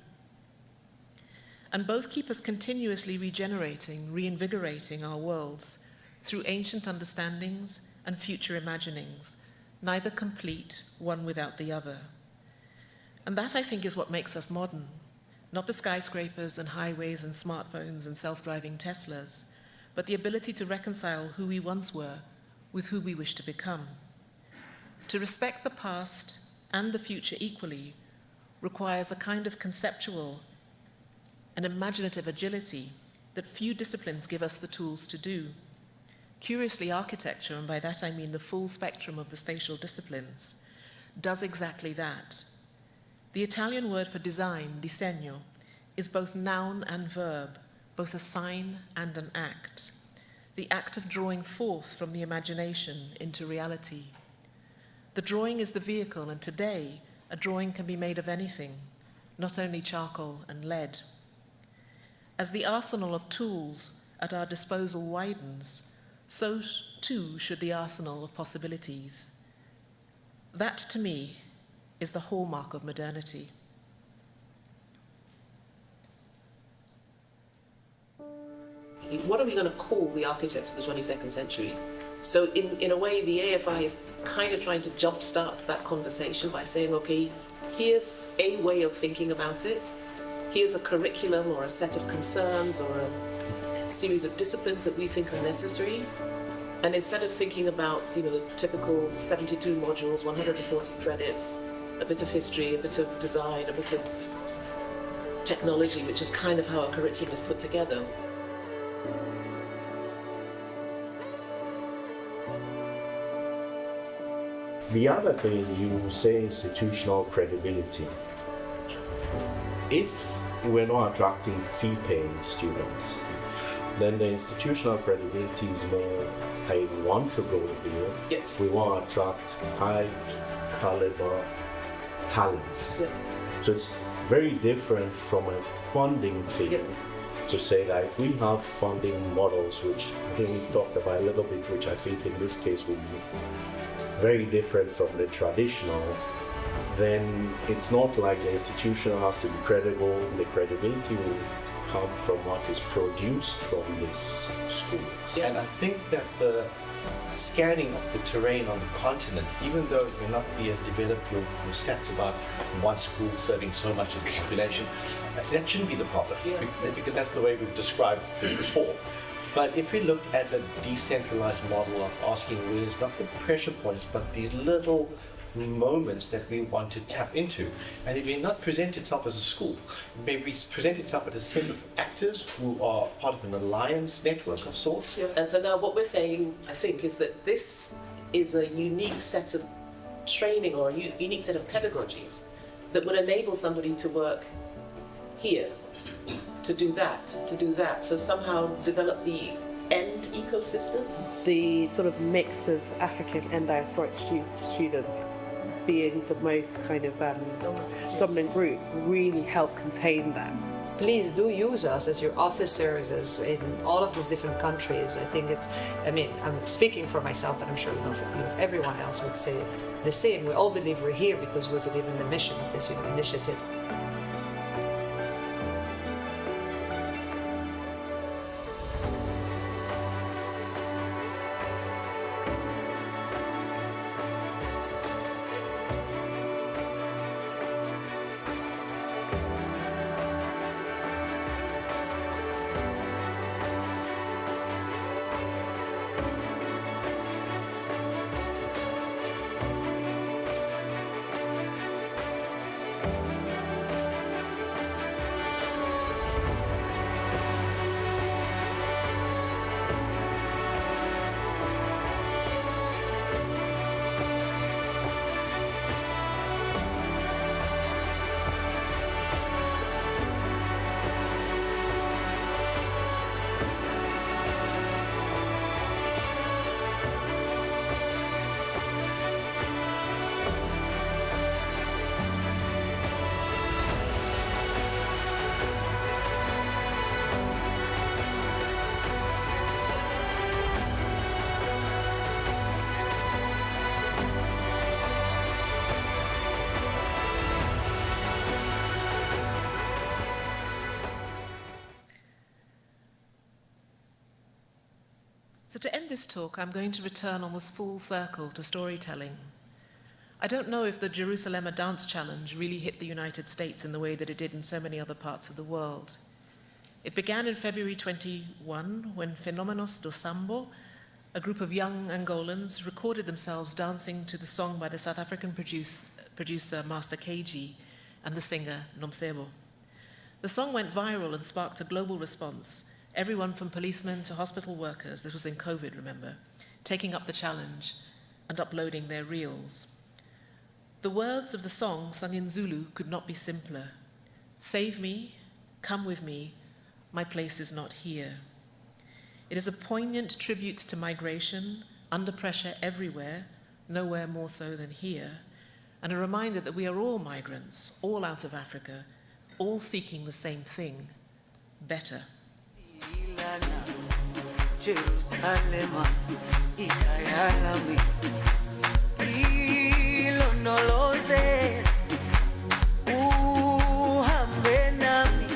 And both keep us continuously regenerating, reinvigorating our worlds through ancient understandings and future imaginings, neither complete, one without the other. And that, I think, is what makes us modern, not the skyscrapers and highways and smartphones and self-driving Teslas, but the ability to reconcile who we once were with who we wish to become. To respect the past and the future equally requires a kind of conceptual and imaginative agility that few disciplines give us the tools to do. Curiously, architecture, and by that I mean the full spectrum of the spatial disciplines, does exactly that. The Italian word for design, disegno, is both noun and verb, both a sign and an act. The act of drawing forth from the imagination into reality. The drawing is the vehicle, and today, a drawing can be made of anything, not only charcoal and lead. As the arsenal of tools at our disposal widens, so too should the arsenal of possibilities. That, to me, is the hallmark of modernity. What are we going to call the architects of the 22nd century? So in a way, the AFI is kind of trying to jumpstart that conversation by saying, okay, here's a way of thinking about it. Here's a curriculum or a set of concerns or a series of disciplines that we think are necessary. And instead of thinking about, the typical 72 modules, 140 credits, a bit of history, a bit of design, a bit of technology, which is kind of how our curriculum is put together. The other thing, you say institutional credibility. If we're not attracting fee-paying students, then the institutional credibility is more, I want to go here. Yep. We want to attract high caliber talent. Yep. So it's very different from a funding thing. Yep. To say that if we have funding models, which I think we've talked about a little bit, which I think in this case will be very different from the traditional, then it's not like the institution has to be credible. The credibility will come from what is produced from this school. And I think that the scanning of the terrain on the continent, even though it may not be as developed with stats about one school serving so much of the population, that shouldn't be the problem, because that's the way we've described it before. But if we look at a decentralized model of asking where's not the pressure points, but these little moments that we want to tap into, and it may not present itself as a school, it may present itself as a set of actors who are part of an alliance network of sorts. Yeah. And so now what we're saying, I think, is that this is a unique set of training or a unique set of pedagogies that would enable somebody to work here, to do that, so somehow develop the end ecosystem. The sort of mix of African and diasporic students being the most kind of dominant group really help contain them. Please do use us as your officers as in all of these different countries. I think I'm speaking for myself, but I'm sure everyone else would say the same. We all believe we're here because we believe in the mission of this initiative. So to end this talk, I'm going to return almost full circle to storytelling. I don't know if the Jerusalem Dance Challenge really hit the United States in the way that it did in so many other parts of the world. It began in February 21 when Fenómenos do Sambo, a group of young Angolans, recorded themselves dancing to the song by the South African producer Master KG and the singer Nomsebo. The song went viral and sparked a global response. Everyone from policemen to hospital workers, this was in COVID, remember, taking up the challenge and uploading their reels. The words of the song, sung in Zulu, could not be simpler. Save me, come with me, my place is not here. It is a poignant tribute to migration, under pressure everywhere, nowhere more so than here, and a reminder that we are all migrants, all out of Africa, all seeking the same thing, better. Jerusalem, ikayalami, ilonoloze, uhambe nami,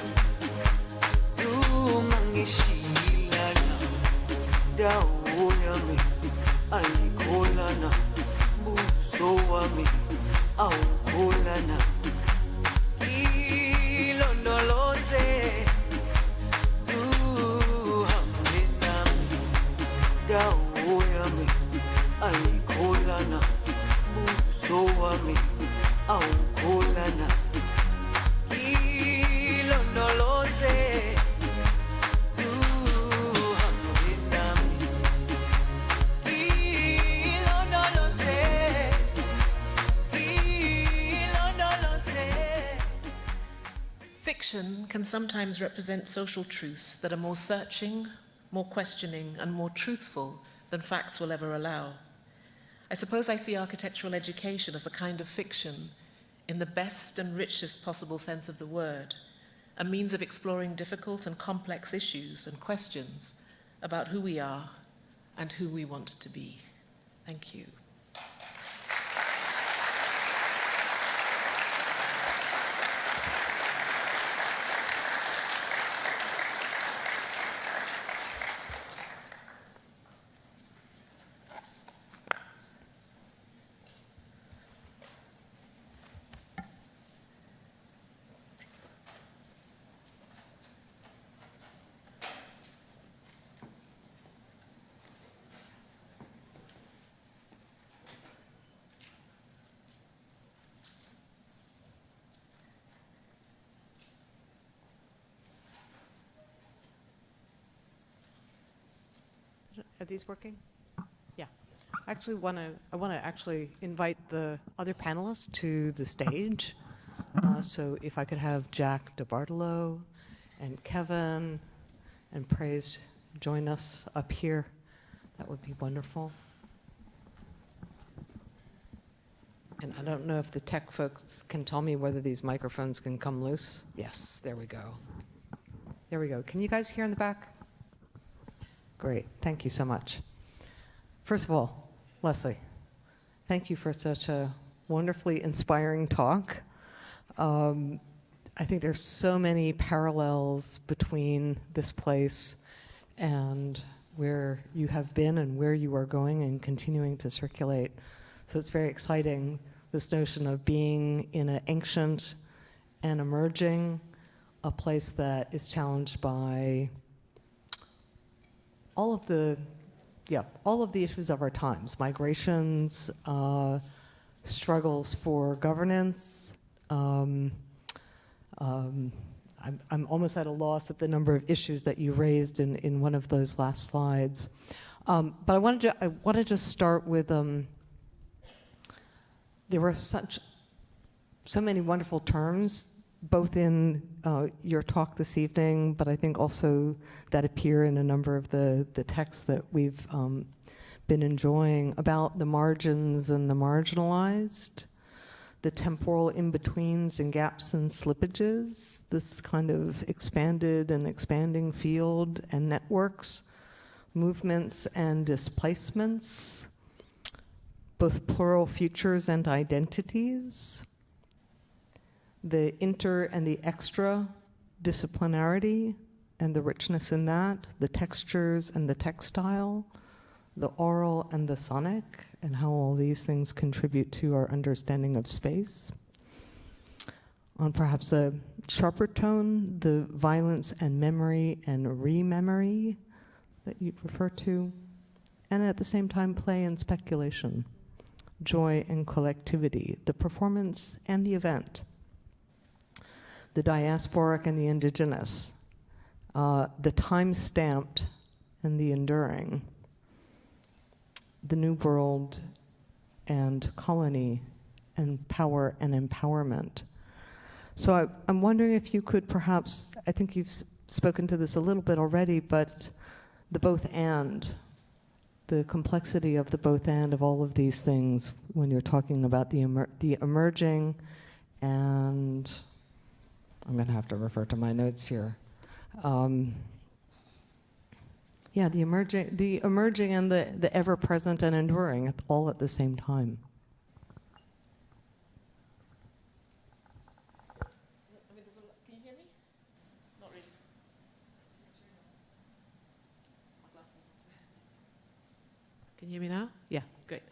zungangishilana, dawo yami, ayikholana, buso wami, awukholana, ilonoloze. Dawo yami ayikholana buso wami awukholana ilondoloze zuhambe nami ilondoloze. Fiction can sometimes represent social truths that are more searching, more questioning, and more truthful than facts will ever allow. I suppose I see architectural education as a kind of fiction in the best and richest possible sense of the word, a means of exploring difficult and complex issues and questions about who we are and who we want to be. Thank you. Are these working? Yeah. I want to invite the other panelists to the stage. So if I could have Jack DeBartolo and Kevin and Praise join us up here, that would be wonderful. And I don't know if the tech folks can tell me whether these microphones can come loose. Yes, there we go. There we go. Can you guys hear in the back? Great, thank you so much. First of all, Lesley, thank you for such a wonderfully inspiring talk. I think there's so many parallels between this place and where you have been and where you are going and continuing to circulate. So it's very exciting, this notion of being in an ancient and emerging, a place that is challenged by all of the issues of our times, migrations, struggles for governance. I'm almost at a loss at the number of issues that you raised in one of those last slides. But I want to just start with, there were so many wonderful terms, both in your talk this evening, but I think also that appear in a number of the texts that we've been enjoying about the margins and the marginalized, the temporal in-betweens and gaps and slippages, this kind of expanded and expanding field and networks, movements and displacements, both plural futures and identities, the inter and the extra disciplinarity and the richness in that, the textures and the textile, the oral and the sonic, and how all these things contribute to our understanding of space. On perhaps a sharper tone, the violence and memory and re-memory that you'd refer to, and at the same time play and speculation, joy and collectivity, the performance and the event, the diasporic and the indigenous, the time-stamped and the enduring, the new world and colony, and power and empowerment. So I'm wondering if you could perhaps, I think you've spoken to this a little bit already, but the both and, the complexity of the both and of all of these things when you're talking about the emerging, and I'm going to have to refer to my notes here. Yeah, the emerging and the ever-present and enduring, all at the same time. Can you hear me? Not really. Can you hear me now? Yeah, great.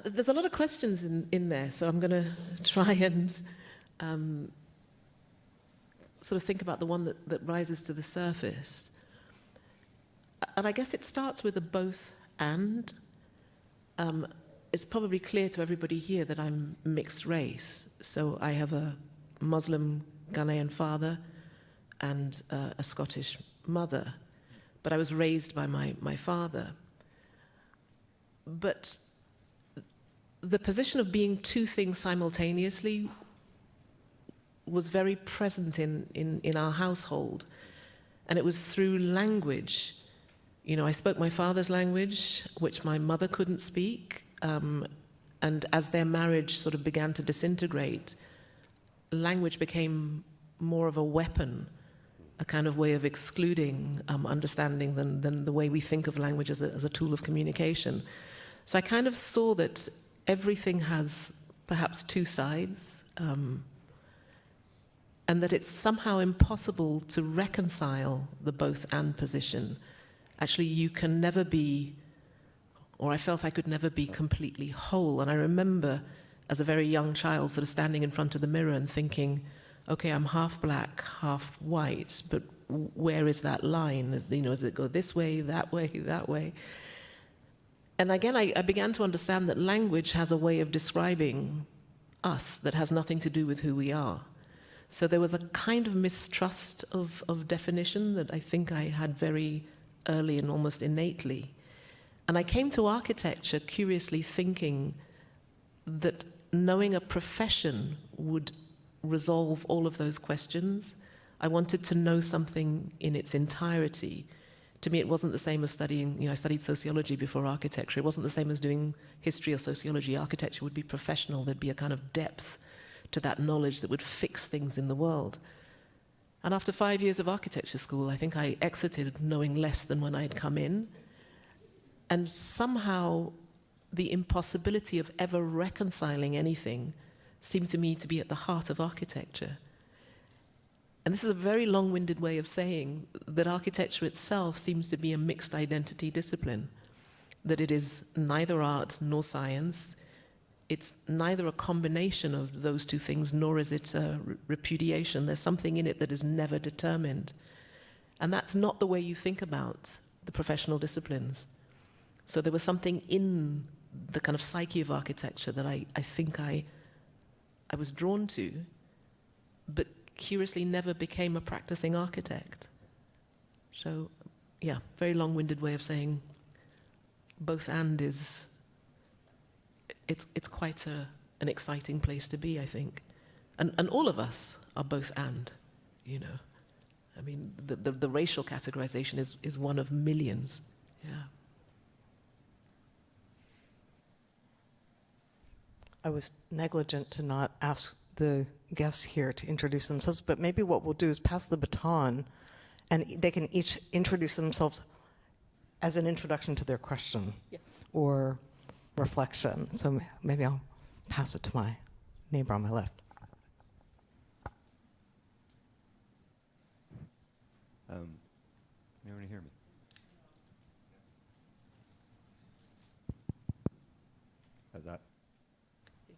There's a lot of questions in there, so I'm going to try and sort of think about the one that rises to the surface. And I guess it starts with a both and. It's probably clear to everybody here that I'm mixed race. So I have a Muslim Ghanaian father and a Scottish mother. But I was raised by my father. But the position of being two things simultaneously was very present in our household. And it was through language. You know, I spoke my father's language, which my mother couldn't speak. And as their marriage sort of began to disintegrate, language became more of a weapon, a kind of way of excluding understanding than the way we think of language as a tool of communication. So I kind of saw that everything has perhaps two sides, and that it's somehow impossible to reconcile the both and position. Actually, you can never be, or I felt I could never be completely whole. And I remember as a very young child sort of standing in front of the mirror and thinking, okay, I'm half black, half white, but where is that line? You know, does it go this way, that way, that way? And again, I began to understand that language has a way of describing us that has nothing to do with who we are. So there was a kind of mistrust of definition that I think I had very early and almost innately. And I came to architecture curiously thinking that knowing a profession would resolve all of those questions. I wanted to know something in its entirety. To me, it wasn't the same as studying, you know, I studied sociology before architecture. It wasn't the same as doing history or sociology. Architecture would be professional. There'd be a kind of depth to that knowledge that would fix things in the world. And after 5 years of architecture school, I think I exited knowing less than when I had come in. And somehow the impossibility of ever reconciling anything seemed to me to be at the heart of architecture. And this is a very long-winded way of saying that architecture itself seems to be a mixed identity discipline, that it is neither art nor science. It's neither a combination of those two things, nor is it a repudiation. There's something in it that is never determined. And that's not the way you think about the professional disciplines. So there was something in the kind of psyche of architecture that I think I was drawn to, but curiously never became a practicing architect. So, yeah, very long-winded way of saying both and is, it's quite an exciting place to be, I think. And all of us are both and, you know. I mean, the racial categorization is one of millions, yeah. I was negligent to not ask the guests here to introduce themselves, but maybe what we'll do is pass the baton, and they can each introduce themselves as an introduction to their question or reflection. So maybe I'll pass it to my neighbor on my left. Can everyone hear me? How's that?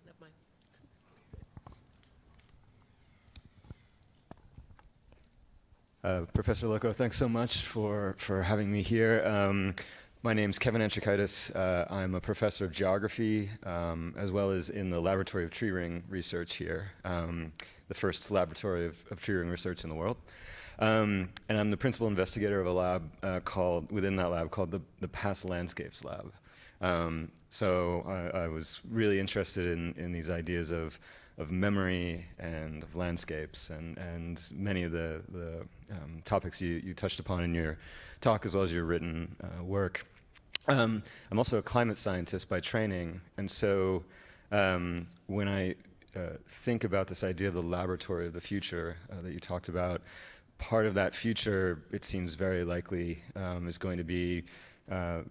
Never mind. Professor Lokko, thanks so much for having me here. My name's Kevin Antrikaitis. I'm a professor of geography, as well as in the Laboratory of Tree Ring Research here, the first laboratory of tree ring research in the world. And I'm the principal investigator of a lab within that lab called the Past Landscapes Lab. So I was really interested in these ideas of memory and of landscapes and many of the topics you touched upon in your talk as well as your written work. I'm also a climate scientist by training, and so when I think about this idea of the laboratory of the future that you talked about, part of that future, it seems very likely, is going to be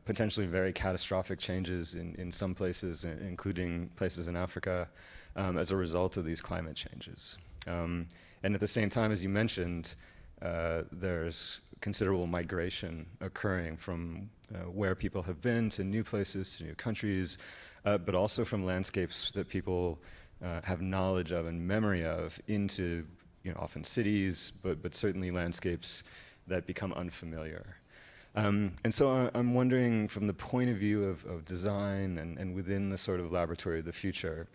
potentially very catastrophic changes in some places, including places in Africa, as a result of these climate changes. And at the same time, as you mentioned, there's considerable migration occurring from where people have been to new places, to new countries, but also from landscapes that people have knowledge of and memory of into, often cities, but certainly landscapes that become unfamiliar. And so I'm wondering, from the point of view of design and within the sort of laboratory of the future,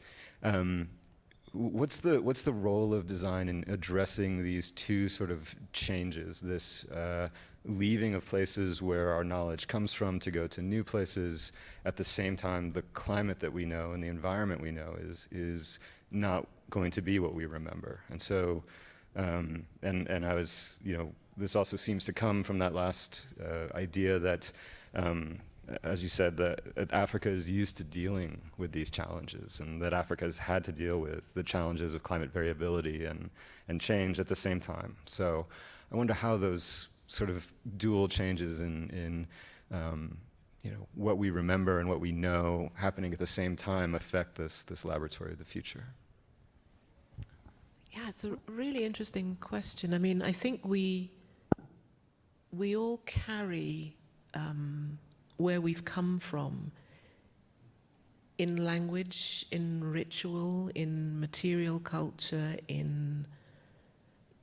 what's the role of design in addressing these two sort of changes, this leaving of places where our knowledge comes from to go to new places, at the same time the climate that we know and the environment we know is not going to be what we remember. And so, and I was, this also seems to come from that last idea that, as you said, that Africa is used to dealing with these challenges, and that Africa has had to deal with the challenges of climate variability and change at the same time. So I wonder how those sort of dual changes in what we remember and what we know happening at the same time affect this laboratory of the future. Yeah, it's a really interesting question. I mean, I think we all carry where we've come from in language, in ritual, in material culture, even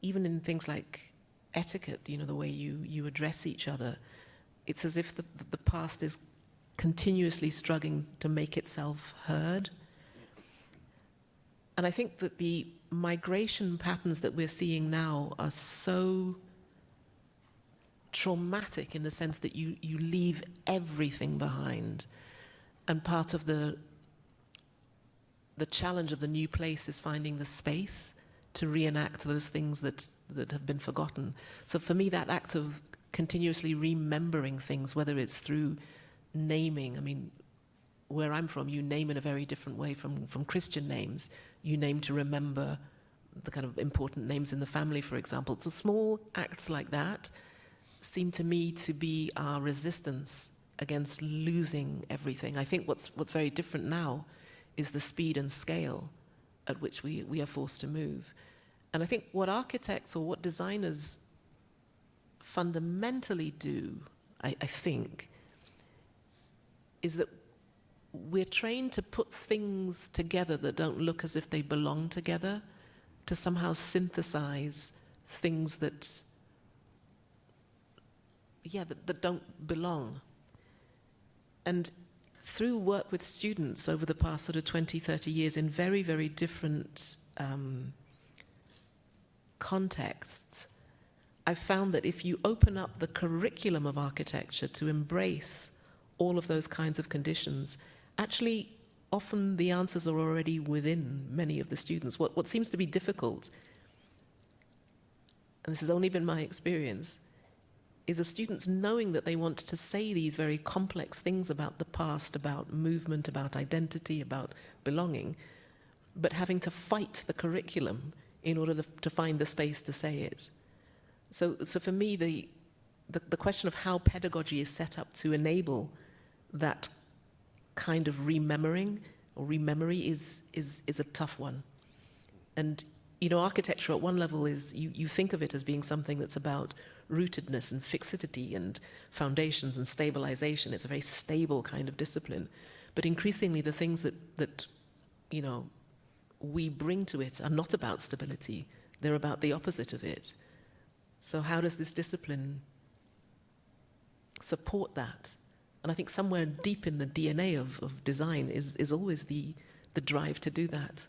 in things like etiquette, the way you address each other. It's as if the past is continuously struggling to make itself heard. And I think that the migration patterns that we're seeing now are so traumatic in the sense that you leave everything behind. And part of the challenge of the new place is finding the space to reenact those things that have been forgotten. So for me, that act of continuously remembering things, whether it's through naming, I mean, where I'm from, you name in a very different way from Christian names. You name to remember the kind of important names in the family, for example. So small acts like that seem to me to be our resistance against losing everything. I think what's very different now is the speed and scale at which we are forced to move. And I think what architects or what designers fundamentally do, I think, is that we're trained to put things together that don't look as if they belong together, to somehow synthesize things that don't belong. And through work with students over the past sort of 20, 30 years in very, very different contexts, I've found that if you open up the curriculum of architecture to embrace all of those kinds of conditions, actually often the answers are already within many of the students. What seems to be difficult, and this has only been my experience, is of students knowing that they want to say these very complex things about the past, about movement, about identity, about belonging, but having to fight the curriculum in order to find the space to say it. So for me, the question of how pedagogy is set up to enable that kind of remembering or rememory is a tough one. And architecture at one level is you think of it as being something that's about rootedness and fixity and foundations and stabilization. It's a very stable kind of discipline. But increasingly, the things that we bring to it are not about stability. They're about the opposite of it. So how does this discipline support that? And I think somewhere deep in the DNA of design is always the drive to do that.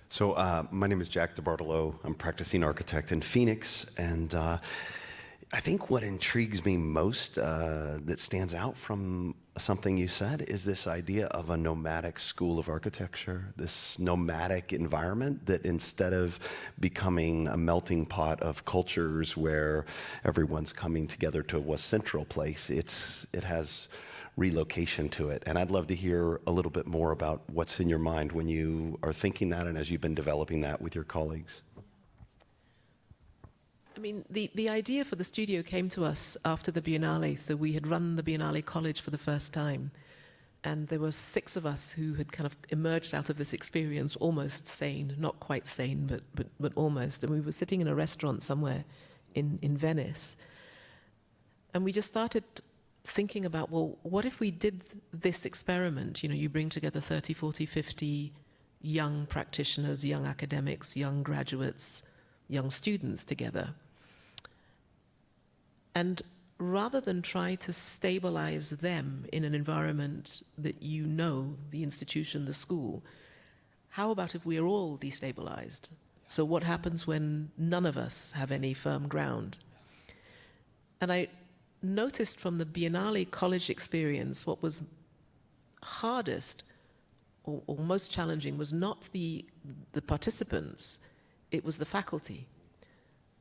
So my name is Jack DeBartolo. I'm a practicing architect in Phoenix, and I think what intrigues me most that stands out from something you said is this idea of a nomadic school of architecture, this nomadic environment that instead of becoming a melting pot of cultures where everyone's coming together to a central place, it has relocation to it. And I'd love to hear a little bit more about what's in your mind when you are thinking that and as you've been developing that with your colleagues. I mean, the idea for the studio came to us after the Biennale. So we had run the Biennale College for the first time. And there were 6 of us who had kind of emerged out of this experience almost sane, not quite sane, but almost. And we were sitting in a restaurant somewhere in Venice. And we just started thinking about, well, what if we did this experiment? You bring together 30, 40, 50 young practitioners, young academics, young graduates, young students together. And rather than try to stabilize them in an environment that the institution, the school, how about if we are all destabilized? So what happens when none of us have any firm ground? And I noticed from the Biennale College experience, what was hardest or most challenging was not the participants, it was the faculty.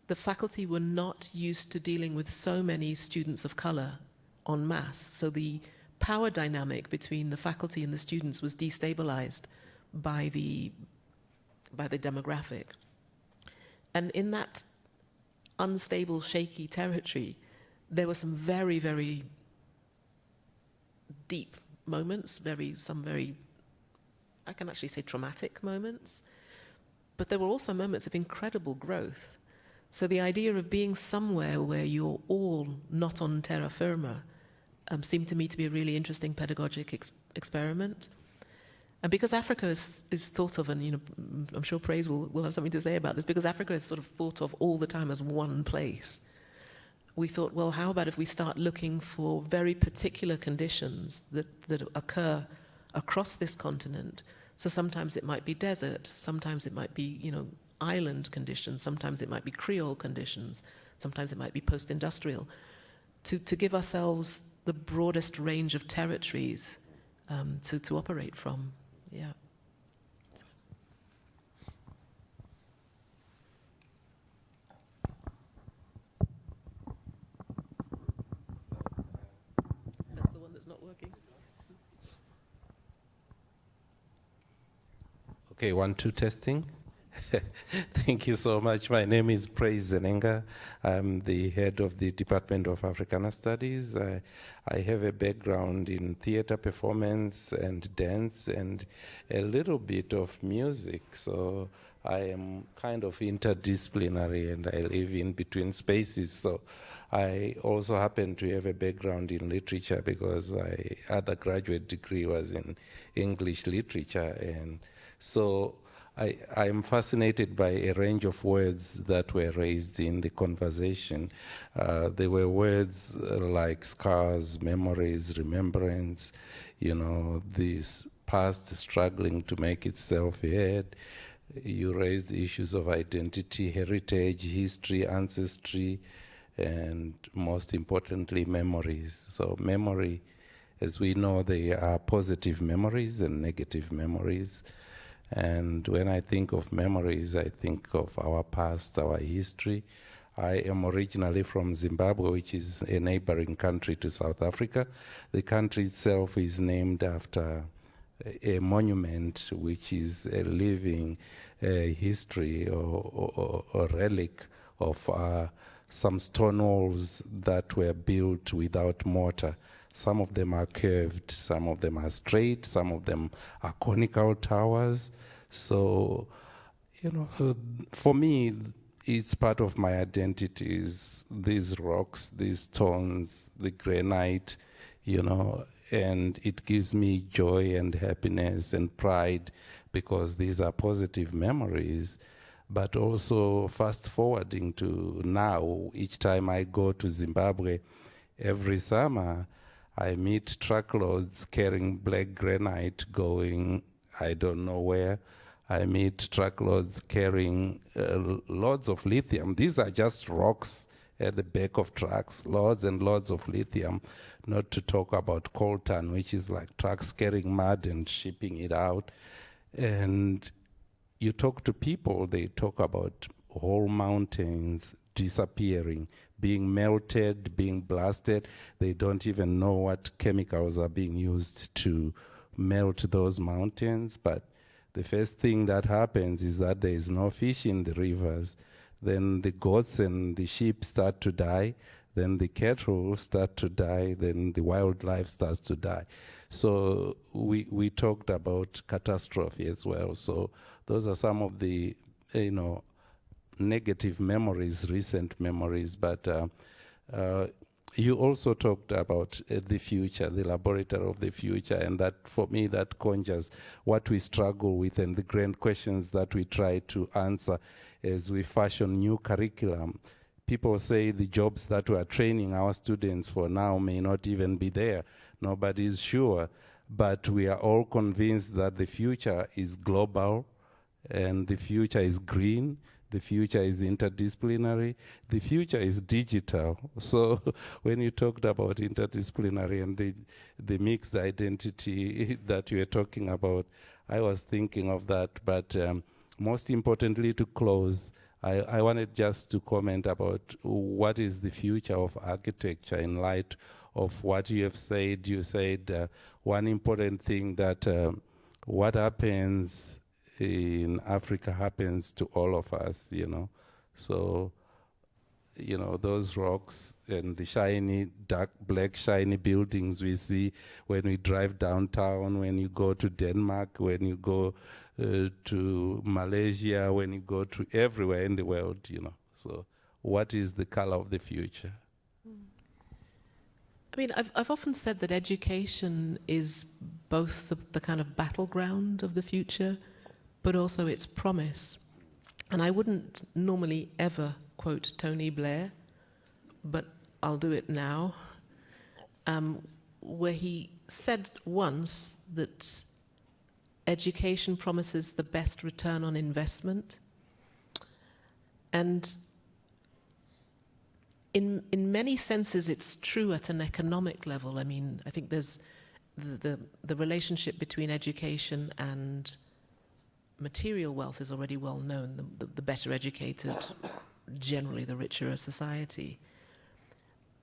The faculty were not used to dealing with so many students of color en masse. So the power dynamic between the faculty and the students was destabilized by the demographic. And in that unstable, shaky territory, there were some very, very deep moments, some very, I can actually say traumatic moments. But there were also moments of incredible growth. So the idea of being somewhere where you're all not on terra firma seemed to me to be a really interesting pedagogic experiment. And because Africa is thought of, and I'm sure Praise will have something to say about this, because Africa is sort of thought of all the time as one place, we thought, well, how about if we start looking for very particular conditions that occur across this continent? So sometimes it might be desert, sometimes it might be, island conditions, sometimes it might be Creole conditions, sometimes it might be post-industrial, to give ourselves the broadest range of territories to operate from. Yeah. That's the one that's not working. Okay, 1, 2, testing. Thank you so much. My name is Praise Zenenga. I'm the head of the Department of Africana Studies. I have a background in theater performance and dance and a little bit of music. So I am kind of interdisciplinary and I live in between spaces. So I also happen to have a background in literature because my other graduate degree was in English literature. And so I'm fascinated by a range of words that were raised in the conversation. There were words like scars, memories, remembrance, this past struggling to make itself heard. You raised issues of identity, heritage, history, ancestry, and most importantly, memories. So memory, as we know, there are positive memories and negative memories. And when I think of memories, I think of our past, our history. I am originally from Zimbabwe, which is a neighboring country to South Africa. The country itself is named after a monument, which is a living history or relic of some stone walls that were built without mortar. Some of them are curved, some of them are straight, some of them are conical towers. So, for me, it's part of my identity, is these rocks, these stones, the granite, you know, and it gives me joy and happiness and pride because these are positive memories. But also fast forwarding to now, each time I go to Zimbabwe, every summer, I meet truckloads carrying black granite going, I don't know where. I meet truckloads carrying loads of lithium. These are just rocks at the back of trucks, loads and loads of lithium, not to talk about coltan, which is like trucks carrying mud and shipping it out. And you talk to people, they talk about whole mountains disappearing, being melted, being blasted. They don't even know what chemicals are being used to melt those mountains. But the first thing that happens is that there is no fish in the rivers. Then the goats and the sheep start to die. Then the cattle start to die. Then the wildlife starts to die. So we talked about catastrophe as well. So those are some of the, negative memories, recent memories. But you also talked about the future, the laboratory of the future, and that, for me, that conjures what we struggle with and the grand questions that we try to answer as we fashion new curriculum. People say the jobs that we are training our students for now may not even be there. Nobody is sure, but we are all convinced that the future is global and the future is green. The future is interdisciplinary. The future is digital. So when you talked about interdisciplinary and the mixed identity that you were talking about, I was thinking of that. But most importantly, to close, I wanted just to comment about what is the future of architecture in light of what you have said. You said one important thing that what happens in Africa happens to all of us, So, those rocks and the shiny, dark, black, shiny buildings we see when we drive downtown, when you go to Denmark, when you go to Malaysia, when you go to everywhere in the world, So what is the color of the future? I mean, I've often said that education is both the kind of battleground of the future, but also its promise. And I wouldn't normally ever quote Tony Blair, but I'll do it now, where he said once that education promises the best return on investment. And in many senses, it's true at an economic level. I mean, I think there's the relationship between education and material wealth is already well known. The better educated, generally the richer a society.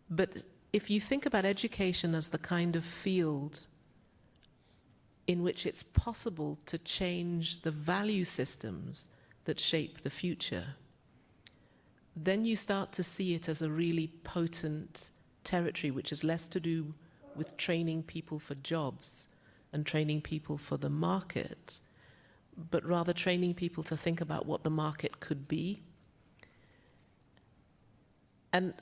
But if you think about education as the kind of field in which it's possible to change the value systems that shape the future, then you start to see it as a really potent territory, which is less to do with training people for jobs and training people for the market, but rather training people to think about what the market could be. And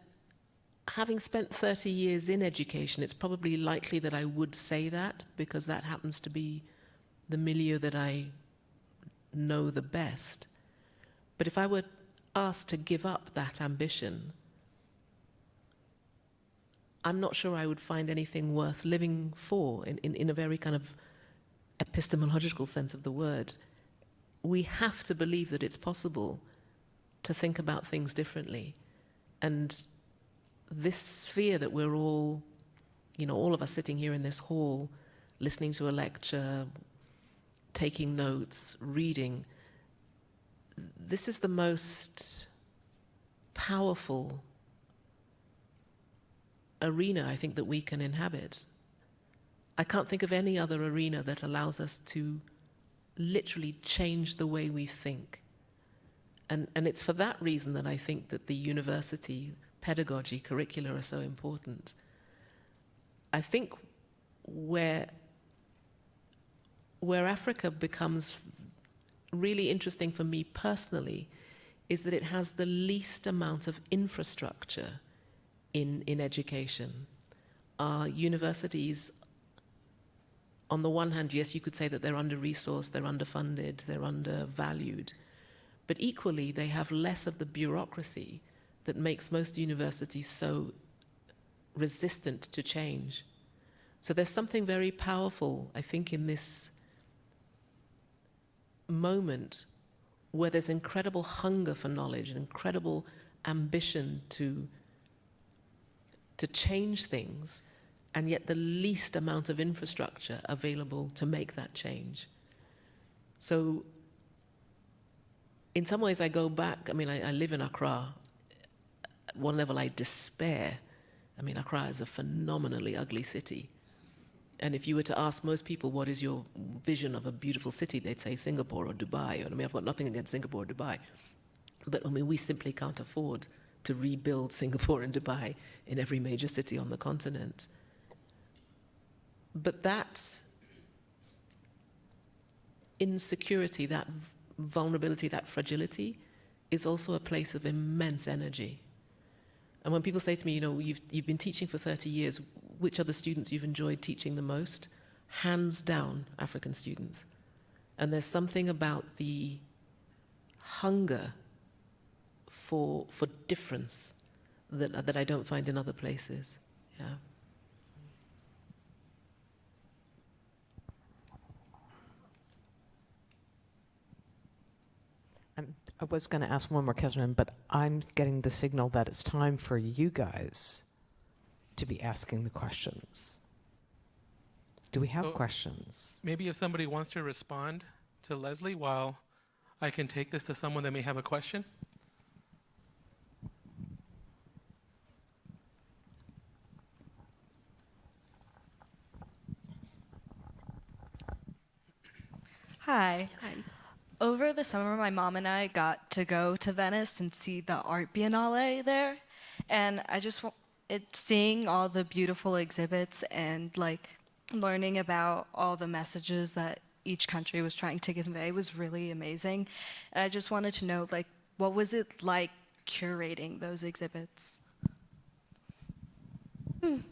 having spent 30 years in education, it's probably likely that I would say that, because that happens to be the milieu that I know the best. But if I were asked to give up that ambition, I'm not sure I would find anything worth living for in a very kind of epistemological sense of the word. We have to believe that it's possible to think about things differently. And this sphere that we're all, all of us sitting here in this hall, listening to a lecture, taking notes, reading, this is the most powerful arena, I think, that we can inhabit. I can't think of any other arena that allows us to literally change the way we think. And it's for that reason that I think that the university pedagogy, curricula are so important. I think where Africa becomes really interesting for me personally is that it has the least amount of infrastructure in education. Our universities, on the one hand, yes, you could say that they're under-resourced, they're underfunded, they're undervalued, but equally they have less of the bureaucracy that makes most universities so resistant to change. So there's something very powerful, I think, in this moment where there's incredible hunger for knowledge and incredible ambition to change things, and yet the least amount of infrastructure available to make that change. So in some ways I go back, I mean, I live in Accra. At one level I despair. I mean, Accra is a phenomenally ugly city. And if you were to ask most people, what is your vision of a beautiful city, they'd say Singapore or Dubai. I mean, I've got nothing against Singapore or Dubai. But I mean, we simply can't afford to rebuild Singapore and Dubai in every major city on the continent. But that insecurity, that vulnerability, that fragility is also a place of immense energy. And when people say to me, you know, you've been teaching for 30 years, which are the students you've enjoyed teaching the most? Hands down, African students. And there's something about the hunger for difference that I don't find in other places. Yeah. I was going to ask one more question, but I'm getting the signal that it's time for you guys to be asking the questions. Do we have questions? Maybe if somebody wants to respond to Lesley while I can take this to someone that may have a question. Hi. Hi. Over the summer, my mom and I got to go to Venice and see the art biennale there. And I just, seeing all the beautiful exhibits and like learning about all the messages that each country was trying to convey was really amazing. And I just wanted to know, like, what was it like curating those exhibits? And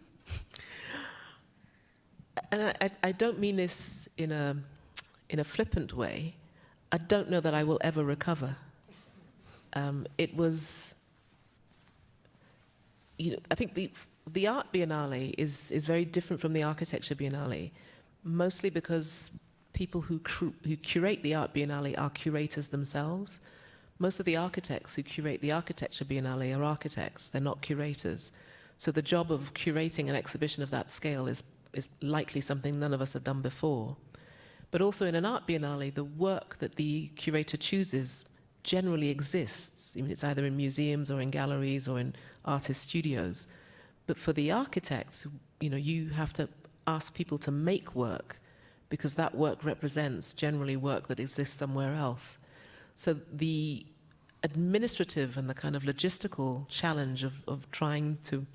I don't mean this in a flippant way. I don't know that I will ever recover. It was, you know, I think the art biennale is very different from the architecture biennale, mostly because people who curate the art biennale are curators themselves. Most of the architects who curate the architecture biennale are architects, they're not curators. So the job of curating an exhibition of that scale is likely something none of us have done before. But also in an art biennale, the work that the curator chooses generally exists. I mean, it's either in museums or in galleries or in artist studios. But for the architects, you know, you have to ask people to make work because that work represents generally work that exists somewhere else. So the administrative and the kind of logistical challenge of trying to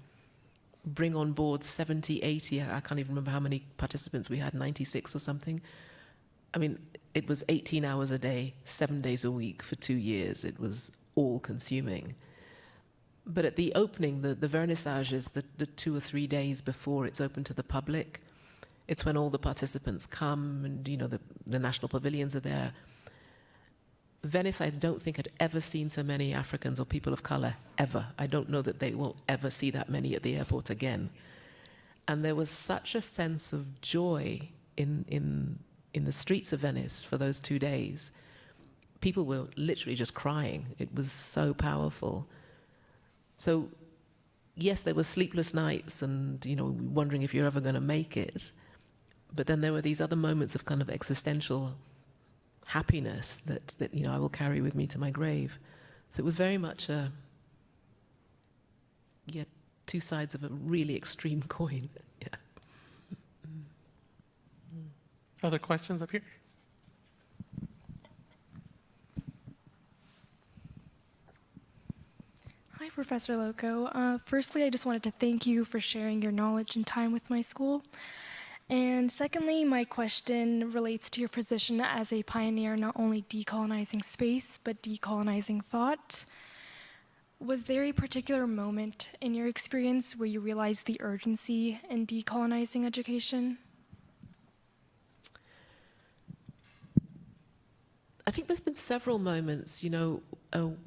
bring on board 70, 80, I can't even remember how many participants we had, 96 or something. I mean, it was 18 hours a day, 7 days a week for 2 years. It was all-consuming. But at the opening, the vernissage is the 2 or 3 days before it's open to the public. It's when all the participants come and, you know, the national pavilions are there. Venice, I don't think, had ever seen so many Africans or people of color, ever. I don't know that they will ever see that many at the airport again. And there was such a sense of joy in the streets of Venice for those 2 days. People were literally just crying. It was so powerful. So, yes, there were sleepless nights and, you know, wondering if you're ever going to make it. But then there were these other moments of kind of existential happiness that you know, I will carry with me to my grave. So it was very much two sides of a really extreme coin. Yeah. Other questions up here? Hi, Professor Lokko. Firstly, I just wanted to thank you for sharing your knowledge and time with my school. And secondly, my question relates to your position as a pioneer, not only decolonizing space, but decolonizing thought. Was there a particular moment in your experience where you realized the urgency in decolonizing education? I think there's been several moments.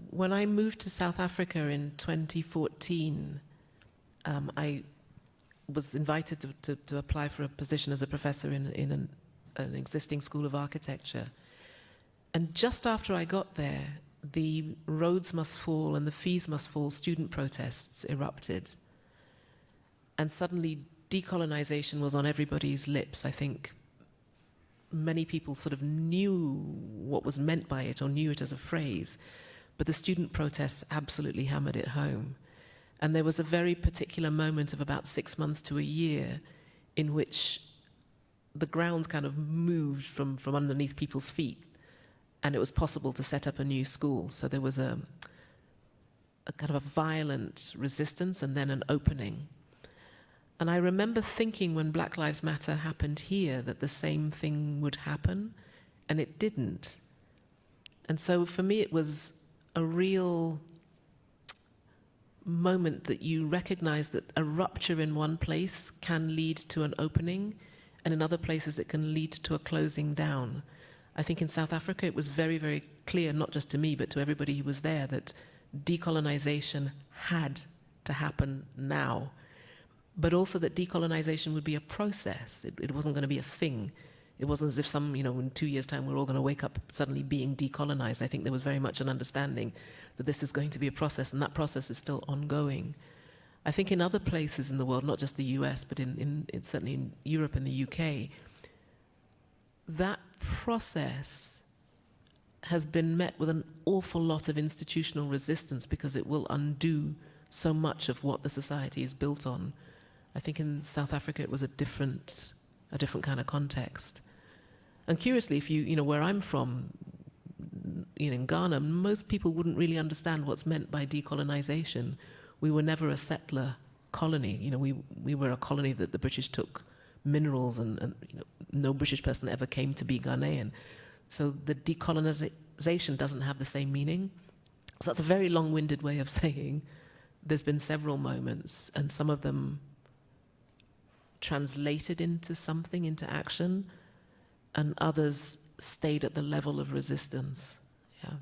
When I moved to South Africa in 2014, I was invited to apply for a position as a professor in an existing school of architecture. And just after I got there, the roads must fall and the fees must fall student protests erupted. And suddenly decolonization was on everybody's lips. I think many people sort of knew what was meant by it or knew it as a phrase, but the student protests absolutely hammered it home. And there was a very particular moment of about 6 months to a year in which the ground kind of moved from underneath people's feet, and it was possible to set up a new school. So there was a kind of a violent resistance and then an opening. And I remember thinking when Black Lives Matter happened here that the same thing would happen, and it didn't. And so for me it was a real moment that you recognize that a rupture in one place can lead to an opening, and in other places it can lead to a closing down. I think in South Africa it was very, very clear, not just to me, but to everybody who was there, that decolonization had to happen now, but also that decolonization would be a process. It wasn't going to be a thing. It wasn't as if in 2 years' time we're all going to wake up suddenly being decolonized. I think there was very much an understanding that this is going to be a process, and that process is still ongoing. I think in other places in the world, not just the US, but certainly in Europe and the UK, that process has been met with an awful lot of institutional resistance because it will undo so much of what the society is built on. I think in South Africa it was a different kind of context. And curiously, if where I'm from, in Ghana, most people wouldn't really understand what's meant by decolonization. We were never a settler colony. We were a colony that the British took minerals, and no British person ever came to be Ghanaian. So the decolonization doesn't have the same meaning. So that's a very long-winded way of saying there's been several moments, and some of them translated into something, into action, and others stayed at the level of resistance. Yeah.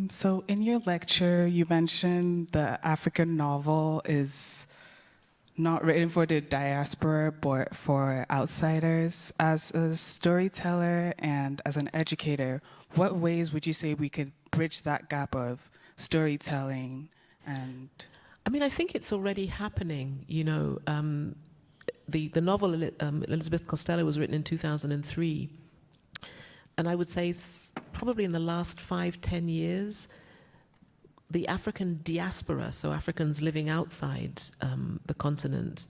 So in your lecture, you mentioned the African novel is not written for the diaspora, but for outsiders. As a storyteller and as an educator, what ways would you say we could bridge that gap of storytelling and... I think it's already happening. The novel Elizabeth Costello was written in 2003. And I would say probably in the last 5-10 years, the African diaspora, so Africans living outside the continent,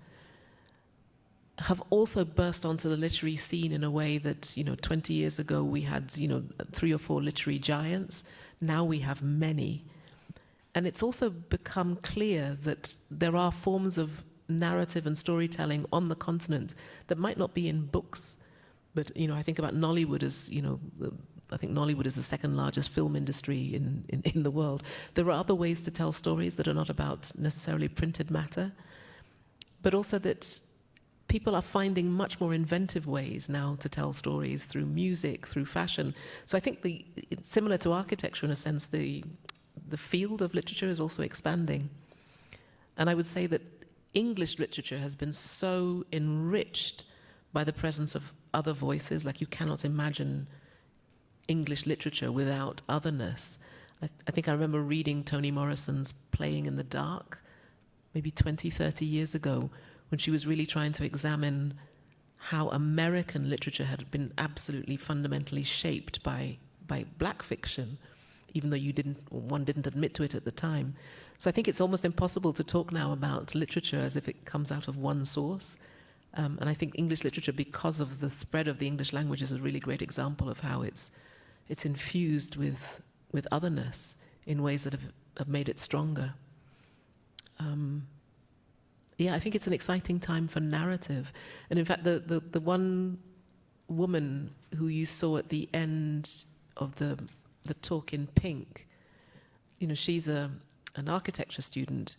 have also burst onto the literary scene in a way that, 20 years ago we had, 3 or 4 literary giants. Now we have many. And it's also become clear that there are forms of narrative and storytelling on the continent that might not be in books. But, I think about Nollywood as, I think Nollywood is the second largest film industry in the world. There are other ways to tell stories that are not about necessarily printed matter, but also that people are finding much more inventive ways now to tell stories through music, through fashion. So I think it's similar to architecture in a sense, the field of literature is also expanding. And I would say that English literature has been so enriched by the presence of other voices, like you cannot imagine English literature without otherness. I think I remember reading Toni Morrison's Playing in the Dark, maybe 20, 30 years ago, when she was really trying to examine how American literature had been absolutely fundamentally shaped by black fiction, even though one didn't admit to it at the time. So I think it's almost impossible to talk now about literature as if it comes out of one source. And I think English literature, because of the spread of the English language, is a really great example of how it's infused with otherness in ways that have made it stronger. yeah, I think it's an exciting time for narrative. And in fact, the one woman who you saw at the end of the talk in pink, you know, she's an architecture student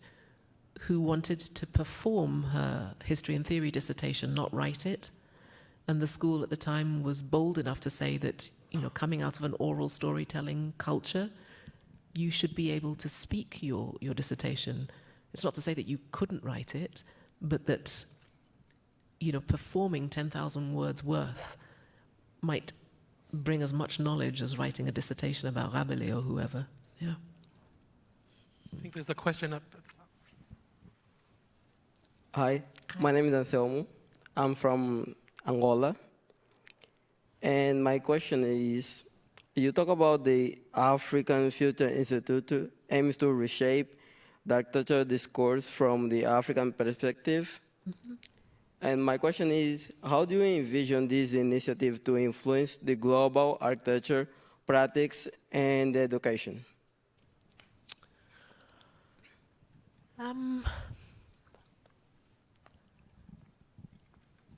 who wanted to perform her history and theory dissertation, not write it. And the school at the time was bold enough to say that, you know, coming out of an oral storytelling culture, you should be able to speak your dissertation. It's not to say that you couldn't write it, but that, you know, performing 10,000 words worth might bring as much knowledge as writing a dissertation about Rabelais or whoever. Yeah. I think there's a question up at the top. Hi, my name is Anselmo. I'm from Angola. And my question is, you talk about the African Future Institute aims to reshape the architecture discourse from the African perspective. Mm-hmm. And my question is, how do you envision this initiative to influence the global architecture practice and education?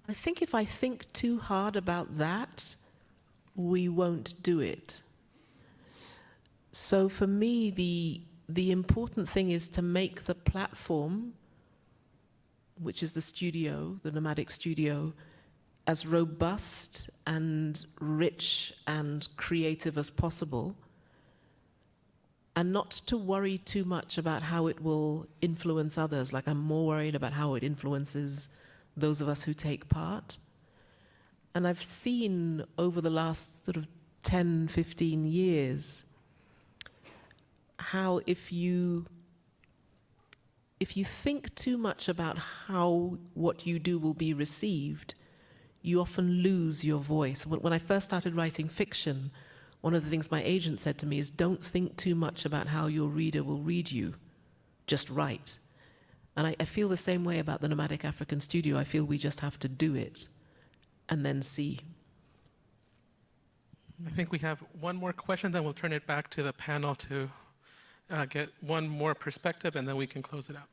I think if I think too hard about that, we won't do it. So for me, the important thing is to make the platform, which is the studio, the nomadic studio, as robust and rich and creative as possible, and not to worry too much about how it will influence others. Like, I'm more worried about how it influences those of us who take part. And I've seen over the last sort of 10, 15 years how if you think too much about how what you do will be received, you often lose your voice. When I first started writing fiction, one of the things my agent said to me is, don't think too much about how your reader will read you, just write. And I feel the same way about the Nomadic African Studio. I feel we just have to do it and then see. I think we have one more question, then we'll turn it back to the panel to get one more perspective, and then we can close it out.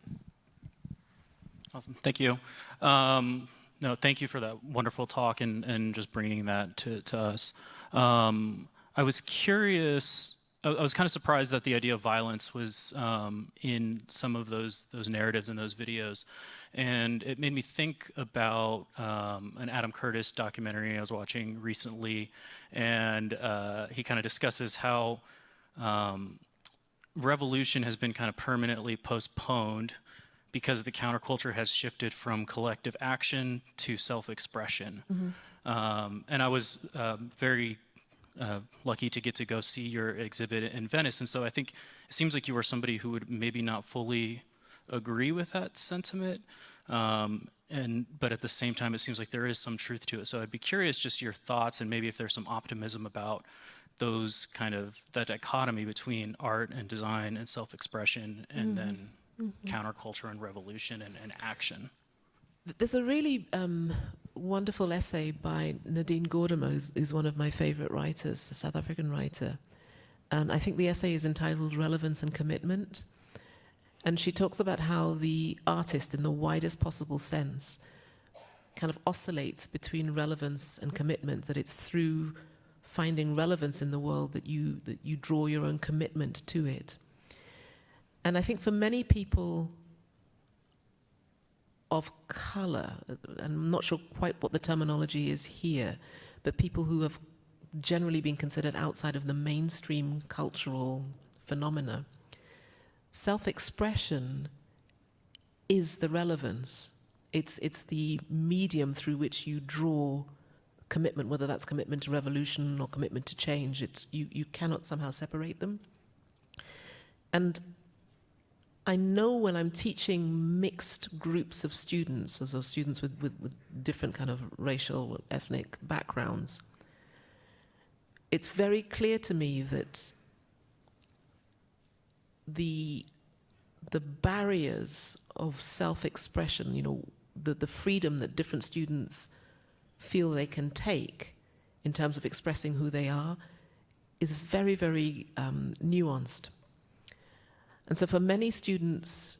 Awesome, thank you. No, thank you for that wonderful talk and just bringing that to us. I was curious, I was kind of surprised that the idea of violence was in some of those narratives and those videos. And it made me think about an Adam Curtis documentary I was watching recently. And he kind of discusses how revolution has been kind of permanently postponed because the counterculture has shifted from collective action to self-expression. Mm-hmm. And I was very lucky to get to go see your exhibit in Venice. And so I think it seems like you were somebody who would maybe not fully agree with that sentiment. But at the same time, it seems like there is some truth to it. So I'd be curious just your thoughts and maybe if there's some optimism about those kind of, that dichotomy between art and design and self-expression and then counterculture and revolution and action. There's a really wonderful essay by Nadine Gordimer, who's one of my favorite writers, a South African writer. And I think the essay is entitled Relevance and Commitment. And she talks about how the artist, in the widest possible sense, kind of oscillates between relevance and commitment, that it's through finding relevance in the world that you draw your own commitment to it. And I think for many people of color, I'm not sure quite what the terminology is here, but people who have generally been considered outside of the mainstream cultural phenomena, self-expression is the relevance. It's the medium through which you draw commitment, whether that's commitment to revolution or commitment to change. You cannot somehow separate them. And I know when I'm teaching mixed groups of students, so students with different kind of racial, ethnic backgrounds, it's very clear to me that the barriers of self-expression, you know, the freedom that different students feel they can take in terms of expressing who they are is very, very nuanced. And so for many students,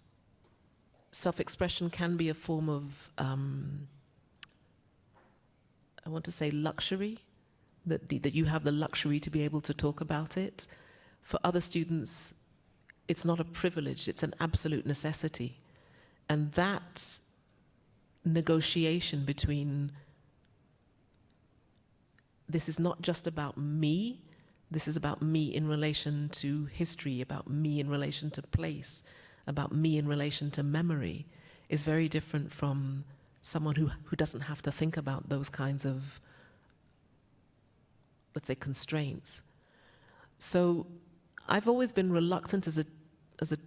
self-expression can be a form of, I want to say, luxury, that you have the luxury to be able to talk about it. For other students, it's not a privilege, it's an absolute necessity. And that negotiation between, this is not just about me, this is about me in relation to history, about me in relation to place, about me in relation to memory, is very different from someone who doesn't have to think about those kinds of, let's say, constraints. So I've always been reluctant as a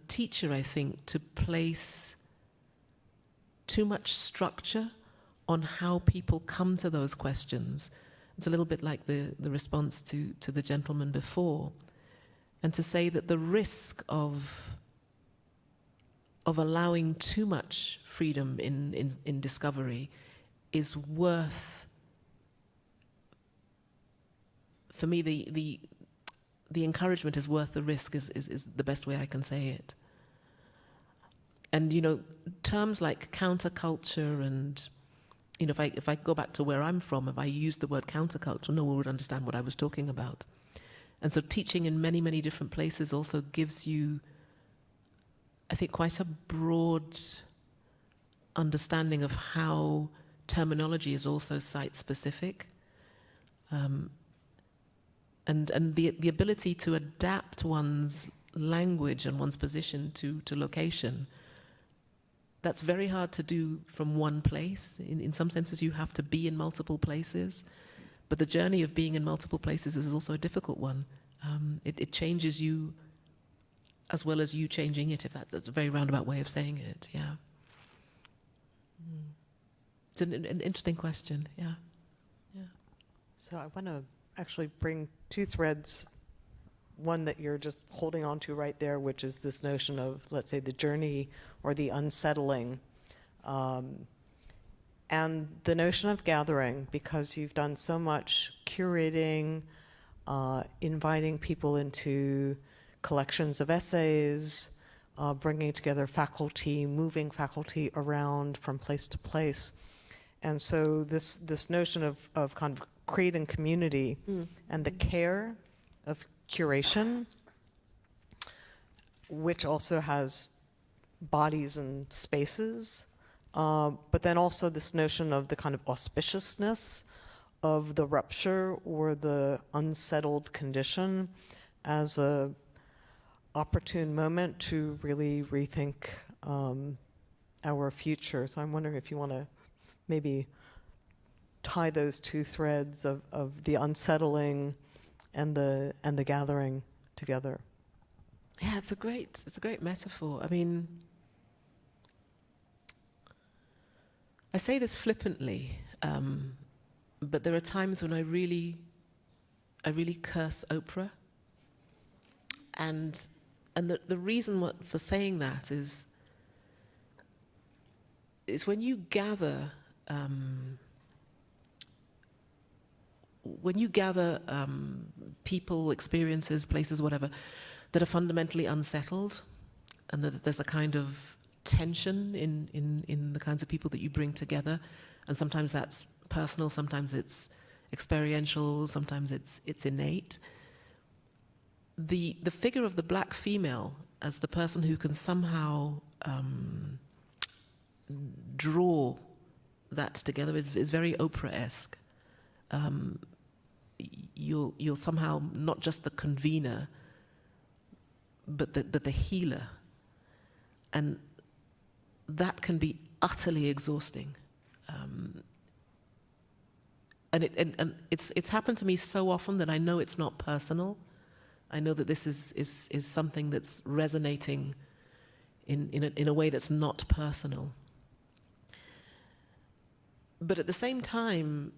teacher, I think, to place too much structure on how people come to those questions. It's a little bit like the response to the gentleman before. And to say that the risk of allowing too much freedom in discovery is worth, for me, the encouragement is worth the risk is the best way I can say it. And, you know, terms like counterculture and, you know, if I go back to where I'm from, if I use the word counterculture, no one would understand what I was talking about. And so teaching in many, many different places also gives you, I think, quite a broad understanding of how terminology is also site-specific. And the ability to adapt one's language and one's position to location, that's very hard to do from one place. In some senses, you have to be in multiple places. But the journey of being in multiple places is also a difficult one. It changes you as well as you changing it, if that's a very roundabout way of saying it, yeah. It's an interesting question, yeah. So I want to actually bring two threads, one that you're just holding on to right there, which is this notion of, let's say, the journey or the unsettling, and the notion of gathering, because you've done so much curating, inviting people into collections of essays, bringing together faculty, moving faculty around from place to place. And so this notion of kind of creating community and the care of curation, which also has bodies and spaces, but then also this notion of the kind of auspiciousness of the rupture or the unsettled condition as a opportune moment to really rethink our future. So I'm wondering if you want to maybe tie those two threads of the unsettling and the gathering together. Yeah, it's a great metaphor. I mean, I say this flippantly, but there are times when I really curse Oprah, and the reason for saying that is when you gather people, experiences, places, whatever, that are fundamentally unsettled, and that there's a kind of tension in the kinds of people that you bring together, and sometimes that's personal, sometimes it's experiential, sometimes it's innate. The figure of the black female as the person who can somehow draw that together is very Oprah-esque. You're somehow not just the convener, but the healer, and that can be utterly exhausting. And it's happened to me so often that I know it's not personal. I know that this is something that's resonating in a way that's not personal. But at the same time,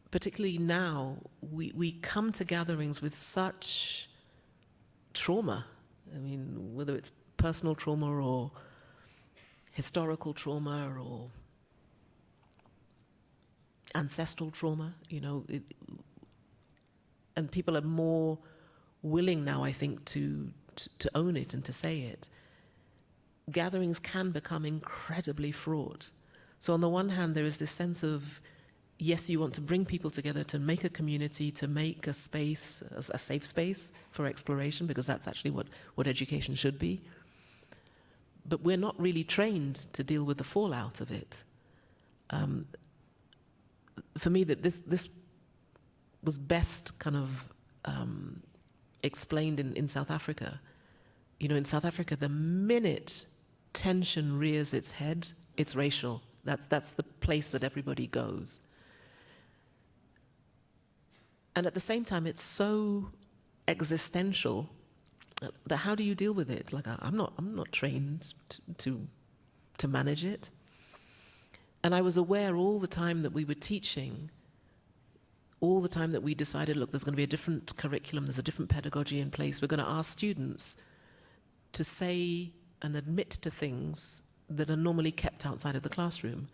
particularly now, we come to gatherings with such trauma. I mean, whether it's personal trauma or historical trauma or ancestral trauma, you know, and people are more willing now, I think, to own it and to say it. gatherings can become incredibly fraught. So on the one hand, there is this sense of, yes, you want to bring people together to make a community, to make a space, a safe space for exploration, because that's actually what education should be. But we're not really trained to deal with the fallout of it. For me, that this was best kind of explained in South Africa. You know, in South Africa, the minute tension rears its head, it's racial. That's the place that everybody goes. And at the same time, it's so existential that how do you deal with it? Like, I'm not trained to manage it. And I was aware all the time that we were teaching, all the time that we decided, look, there's going to be a different curriculum, there's a different pedagogy in place. We're going to ask students to say and admit to things that are normally kept outside of the classroom.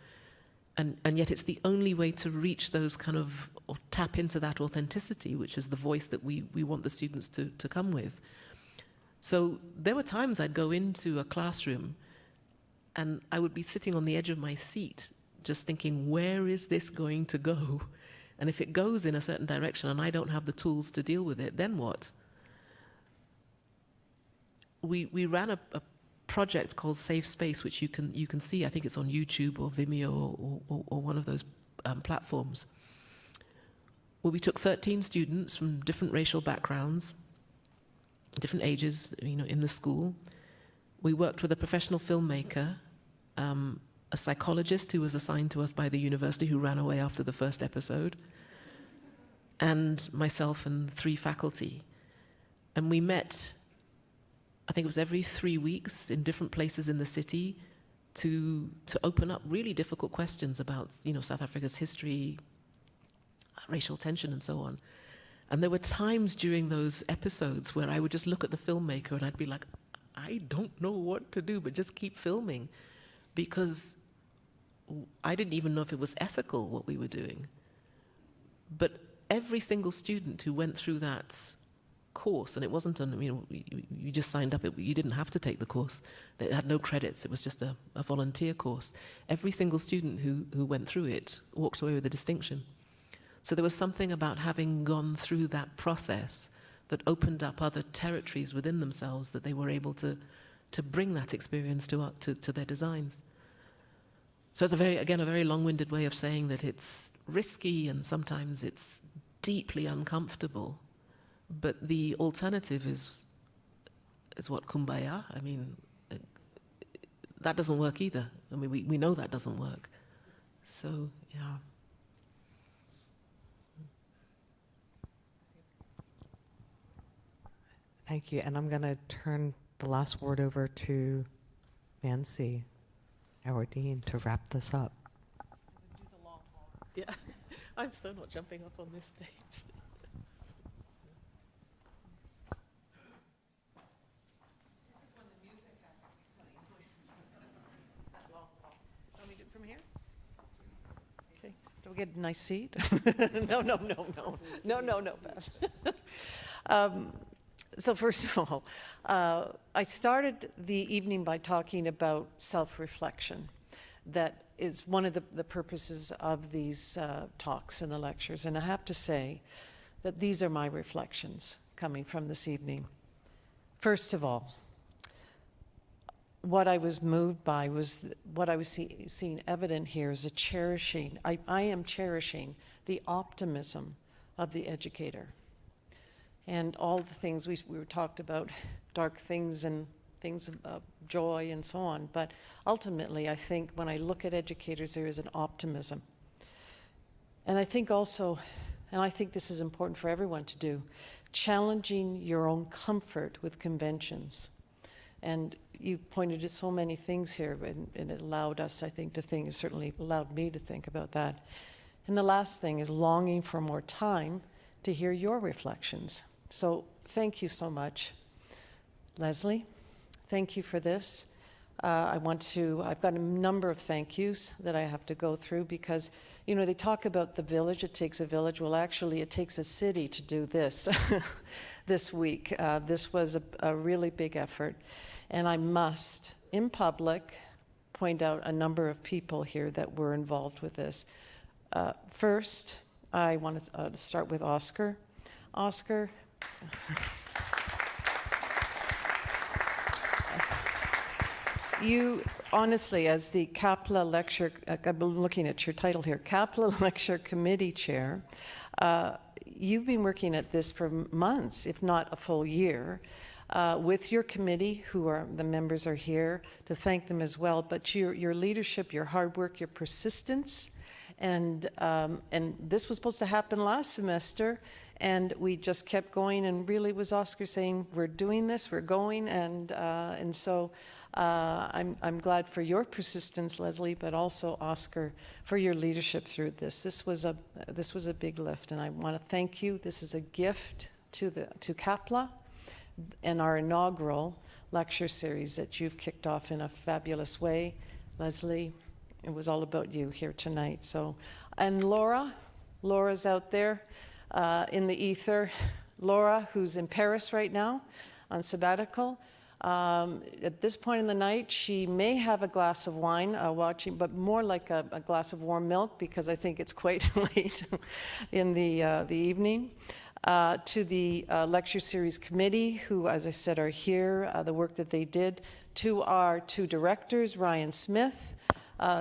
And yet it's the only way to reach those kind of, or tap into that authenticity, which is the voice that we want the students to come with. So there were times I'd go into a classroom and I would be sitting on the edge of my seat just thinking, where is this going to go? And if it goes in a certain direction and I don't have the tools to deal with it, then what? We ran a project called Safe Space, which you can see. I think it's on YouTube or Vimeo or one of those platforms, where we took 13 students from different racial backgrounds, different ages, you know, in the school. We worked with a professional filmmaker, a psychologist who was assigned to us by the university, who ran away after the first episode, and myself and 3 faculty. And we met, I think it was every 3 weeks in different places in the city to open up really difficult questions about, you know, South Africa's history, racial tension and so on. And there were times during those episodes where I would just look at the filmmaker and I'd be like, I don't know what to do, but just keep filming, because I didn't even know if it was ethical what we were doing. But every single student who went through that course, and it wasn't, you just signed up, you didn't have to take the course. It had no credits, it was just a volunteer course. Every single student who went through it walked away with a distinction. So there was something about having gone through that process that opened up other territories within themselves that they were able to bring that experience to their designs. So it's a very long-winded way of saying that it's risky and sometimes it's deeply uncomfortable, but the alternative is what, kumbaya? I mean, that doesn't work either. I mean, we know that doesn't work. So, yeah. Thank you. And I'm going to turn the last word over to Nancy, our dean, to wrap this up. Yeah, I'm so not jumping up on this stage. From here? Okay. Do we get a nice seat? No, Beth. So first of all, I started the evening by talking about self-reflection. That is one of the purposes of these talks and the lectures. And I have to say that these are my reflections coming from this evening. First of all, what I was moved by was what I was seeing evident here is a cherishing. I am cherishing the optimism of the educator. And all the things we were talked about, dark things and things of joy and so on. But ultimately, I think when I look at educators, there is an optimism. And I think also, and I think this is important for everyone to do, challenging your own comfort with conventions. And you pointed to so many things here, and it allowed us, I think, to think, it certainly allowed me to think about that. And the last thing is longing for more time to hear your reflections. So thank you so much. Leslie, thank you for this. I've got a number of thank yous that I have to go through because, you know, they talk about the village, it takes a village. Well, actually, it takes a city to do this this week. This was a really big effort. And I must in public, point out a number of people here that were involved with this. First, I want to start with Oscar. Oscar. You, honestly, as the CAPLA Lecture, I'm looking at your title here, CAPLA Lecture Committee Chair, you've been working at this for months, if not a full year, with your committee, the members are here, to thank them as well, but your leadership, your hard work, your persistence, and this was supposed to happen last semester, and we just kept going, and really was Oscar saying, we're doing this, we're going, and so I'm glad for your persistence, Lesley, but also Oscar for your leadership through this. This was a big lift, and I want to thank you. This is a gift to CAPLA and our inaugural lecture series that you've kicked off in a fabulous way. Lesley, it was all about you here tonight. So, and Laura's out there in the ether. Laura, who's in Paris right now on sabbatical. At this point in the night, she may have a glass of wine watching, but more like a glass of warm milk, because I think it's quite late in the evening. To the lecture series committee, who, as I said, are here, the work that they did. To our two directors, Ryan Smith,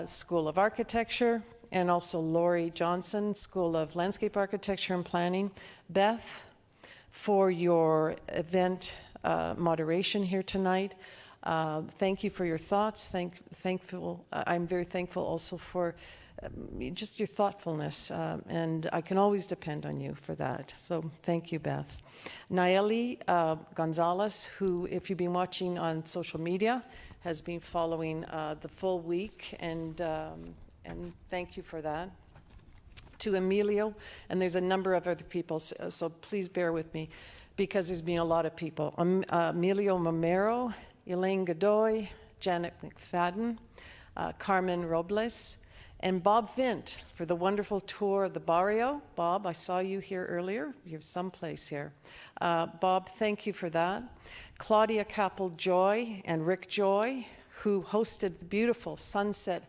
School of Architecture, and also Laurie Johnson, School of Landscape Architecture and Planning. Beth, for your event moderation here tonight. Thank you for your thoughts. I'm very thankful also for just your thoughtfulness, and I can always depend on you for that. So thank you, Beth. Nayeli Gonzalez, who, if you've been watching on social media, has been following the full week, and thank you for that. To Emilio, and there's a number of other people, so please bear with me, because there's been a lot of people. Emilio Mamero, Elaine Godoy, Janet McFadden, Carmen Robles, and Bob Vint for the wonderful tour of the barrio. Bob, I saw you here earlier. You're someplace here. Bob, thank you for that. Claudia Capel-Joy and Rick Joy, who hosted the beautiful sunset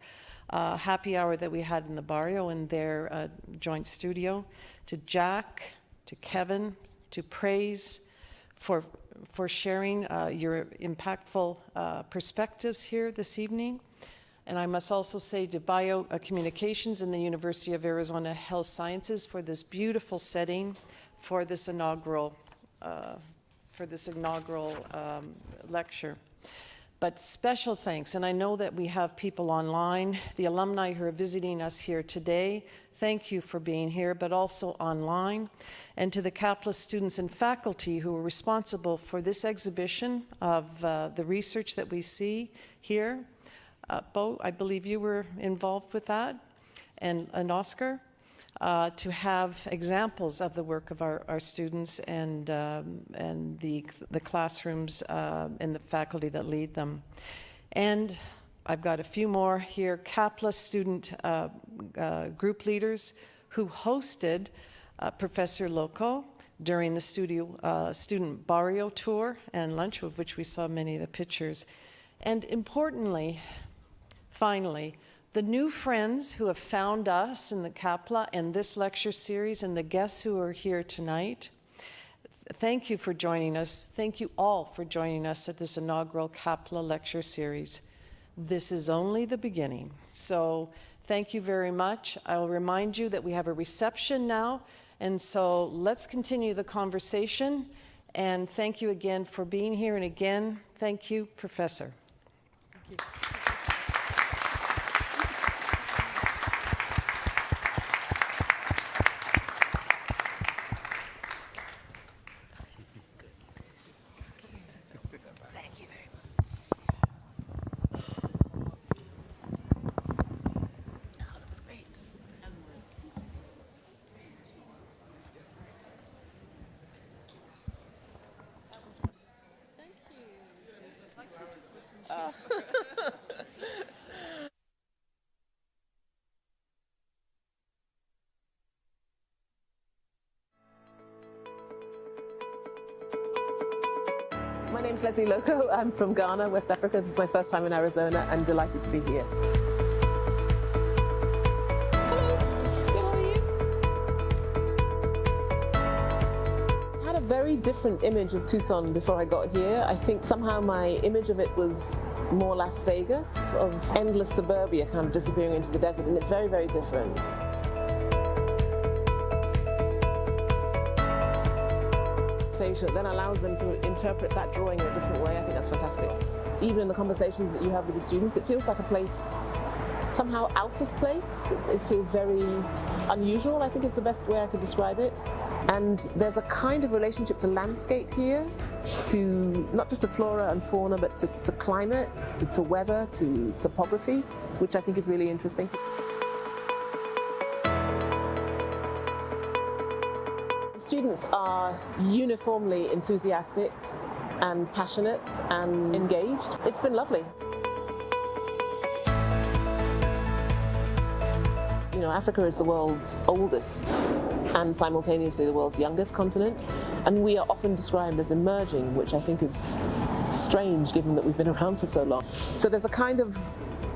happy hour that we had in the barrio in their joint studio. To Jack, to Kevin, to Praise for sharing your impactful perspectives here this evening. And I must also say to Biocommunications and the University of Arizona Health Sciences for this beautiful setting for this inaugural lecture. But special thanks, and I know that we have people online, the alumni who are visiting us here today. Thank you for being here, but also online. And to the CAPLA students and faculty who are responsible for this exhibition of the research that we see here. Bo, I believe you were involved with that, and Oscar, to have examples of the work of our students and the classrooms and the faculty that lead them. And I've got a few more here. CAPLA student group leaders who hosted Professor Lokko during the student barrio tour and lunch, of which we saw many of the pictures. And importantly, finally, the new friends who have found us in the CAPLA and this lecture series and the guests who are here tonight, thank you for joining us. Thank you all for joining us at this inaugural CAPLA Lecture Series. This is only the beginning. So thank you very much. I'll remind you that we have a reception now, and so let's continue the conversation. And thank you again for being here, and again, thank you, Professor. Thank you. My name's Prof Lesley Lokko. I'm from Ghana, West Africa. This is my first time in Arizona and delighted to be here. Very different image of Tucson before I got here. I think somehow my image of it was more Las Vegas, of endless suburbia kind of disappearing into the desert, and it's very, very different. That then allows them to interpret that drawing in a different way. I think that's fantastic. Even in the conversations that you have with the students, it feels like a place somehow out of place. It feels very unusual, I think is the best way I could describe it. And there's a kind of relationship to landscape here, to not just to flora and fauna, but to climate, to weather, to topography, which I think is really interesting. Students are uniformly enthusiastic and passionate and engaged. It's been lovely. You know, Africa is the world's oldest and simultaneously the world's youngest continent, and we are often described as emerging, which I think is strange given that we've been around for so long. So there's a kind of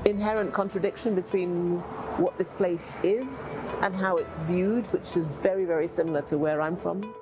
inherent contradiction between what this place is and how it's viewed, which is very, very similar to where I'm from.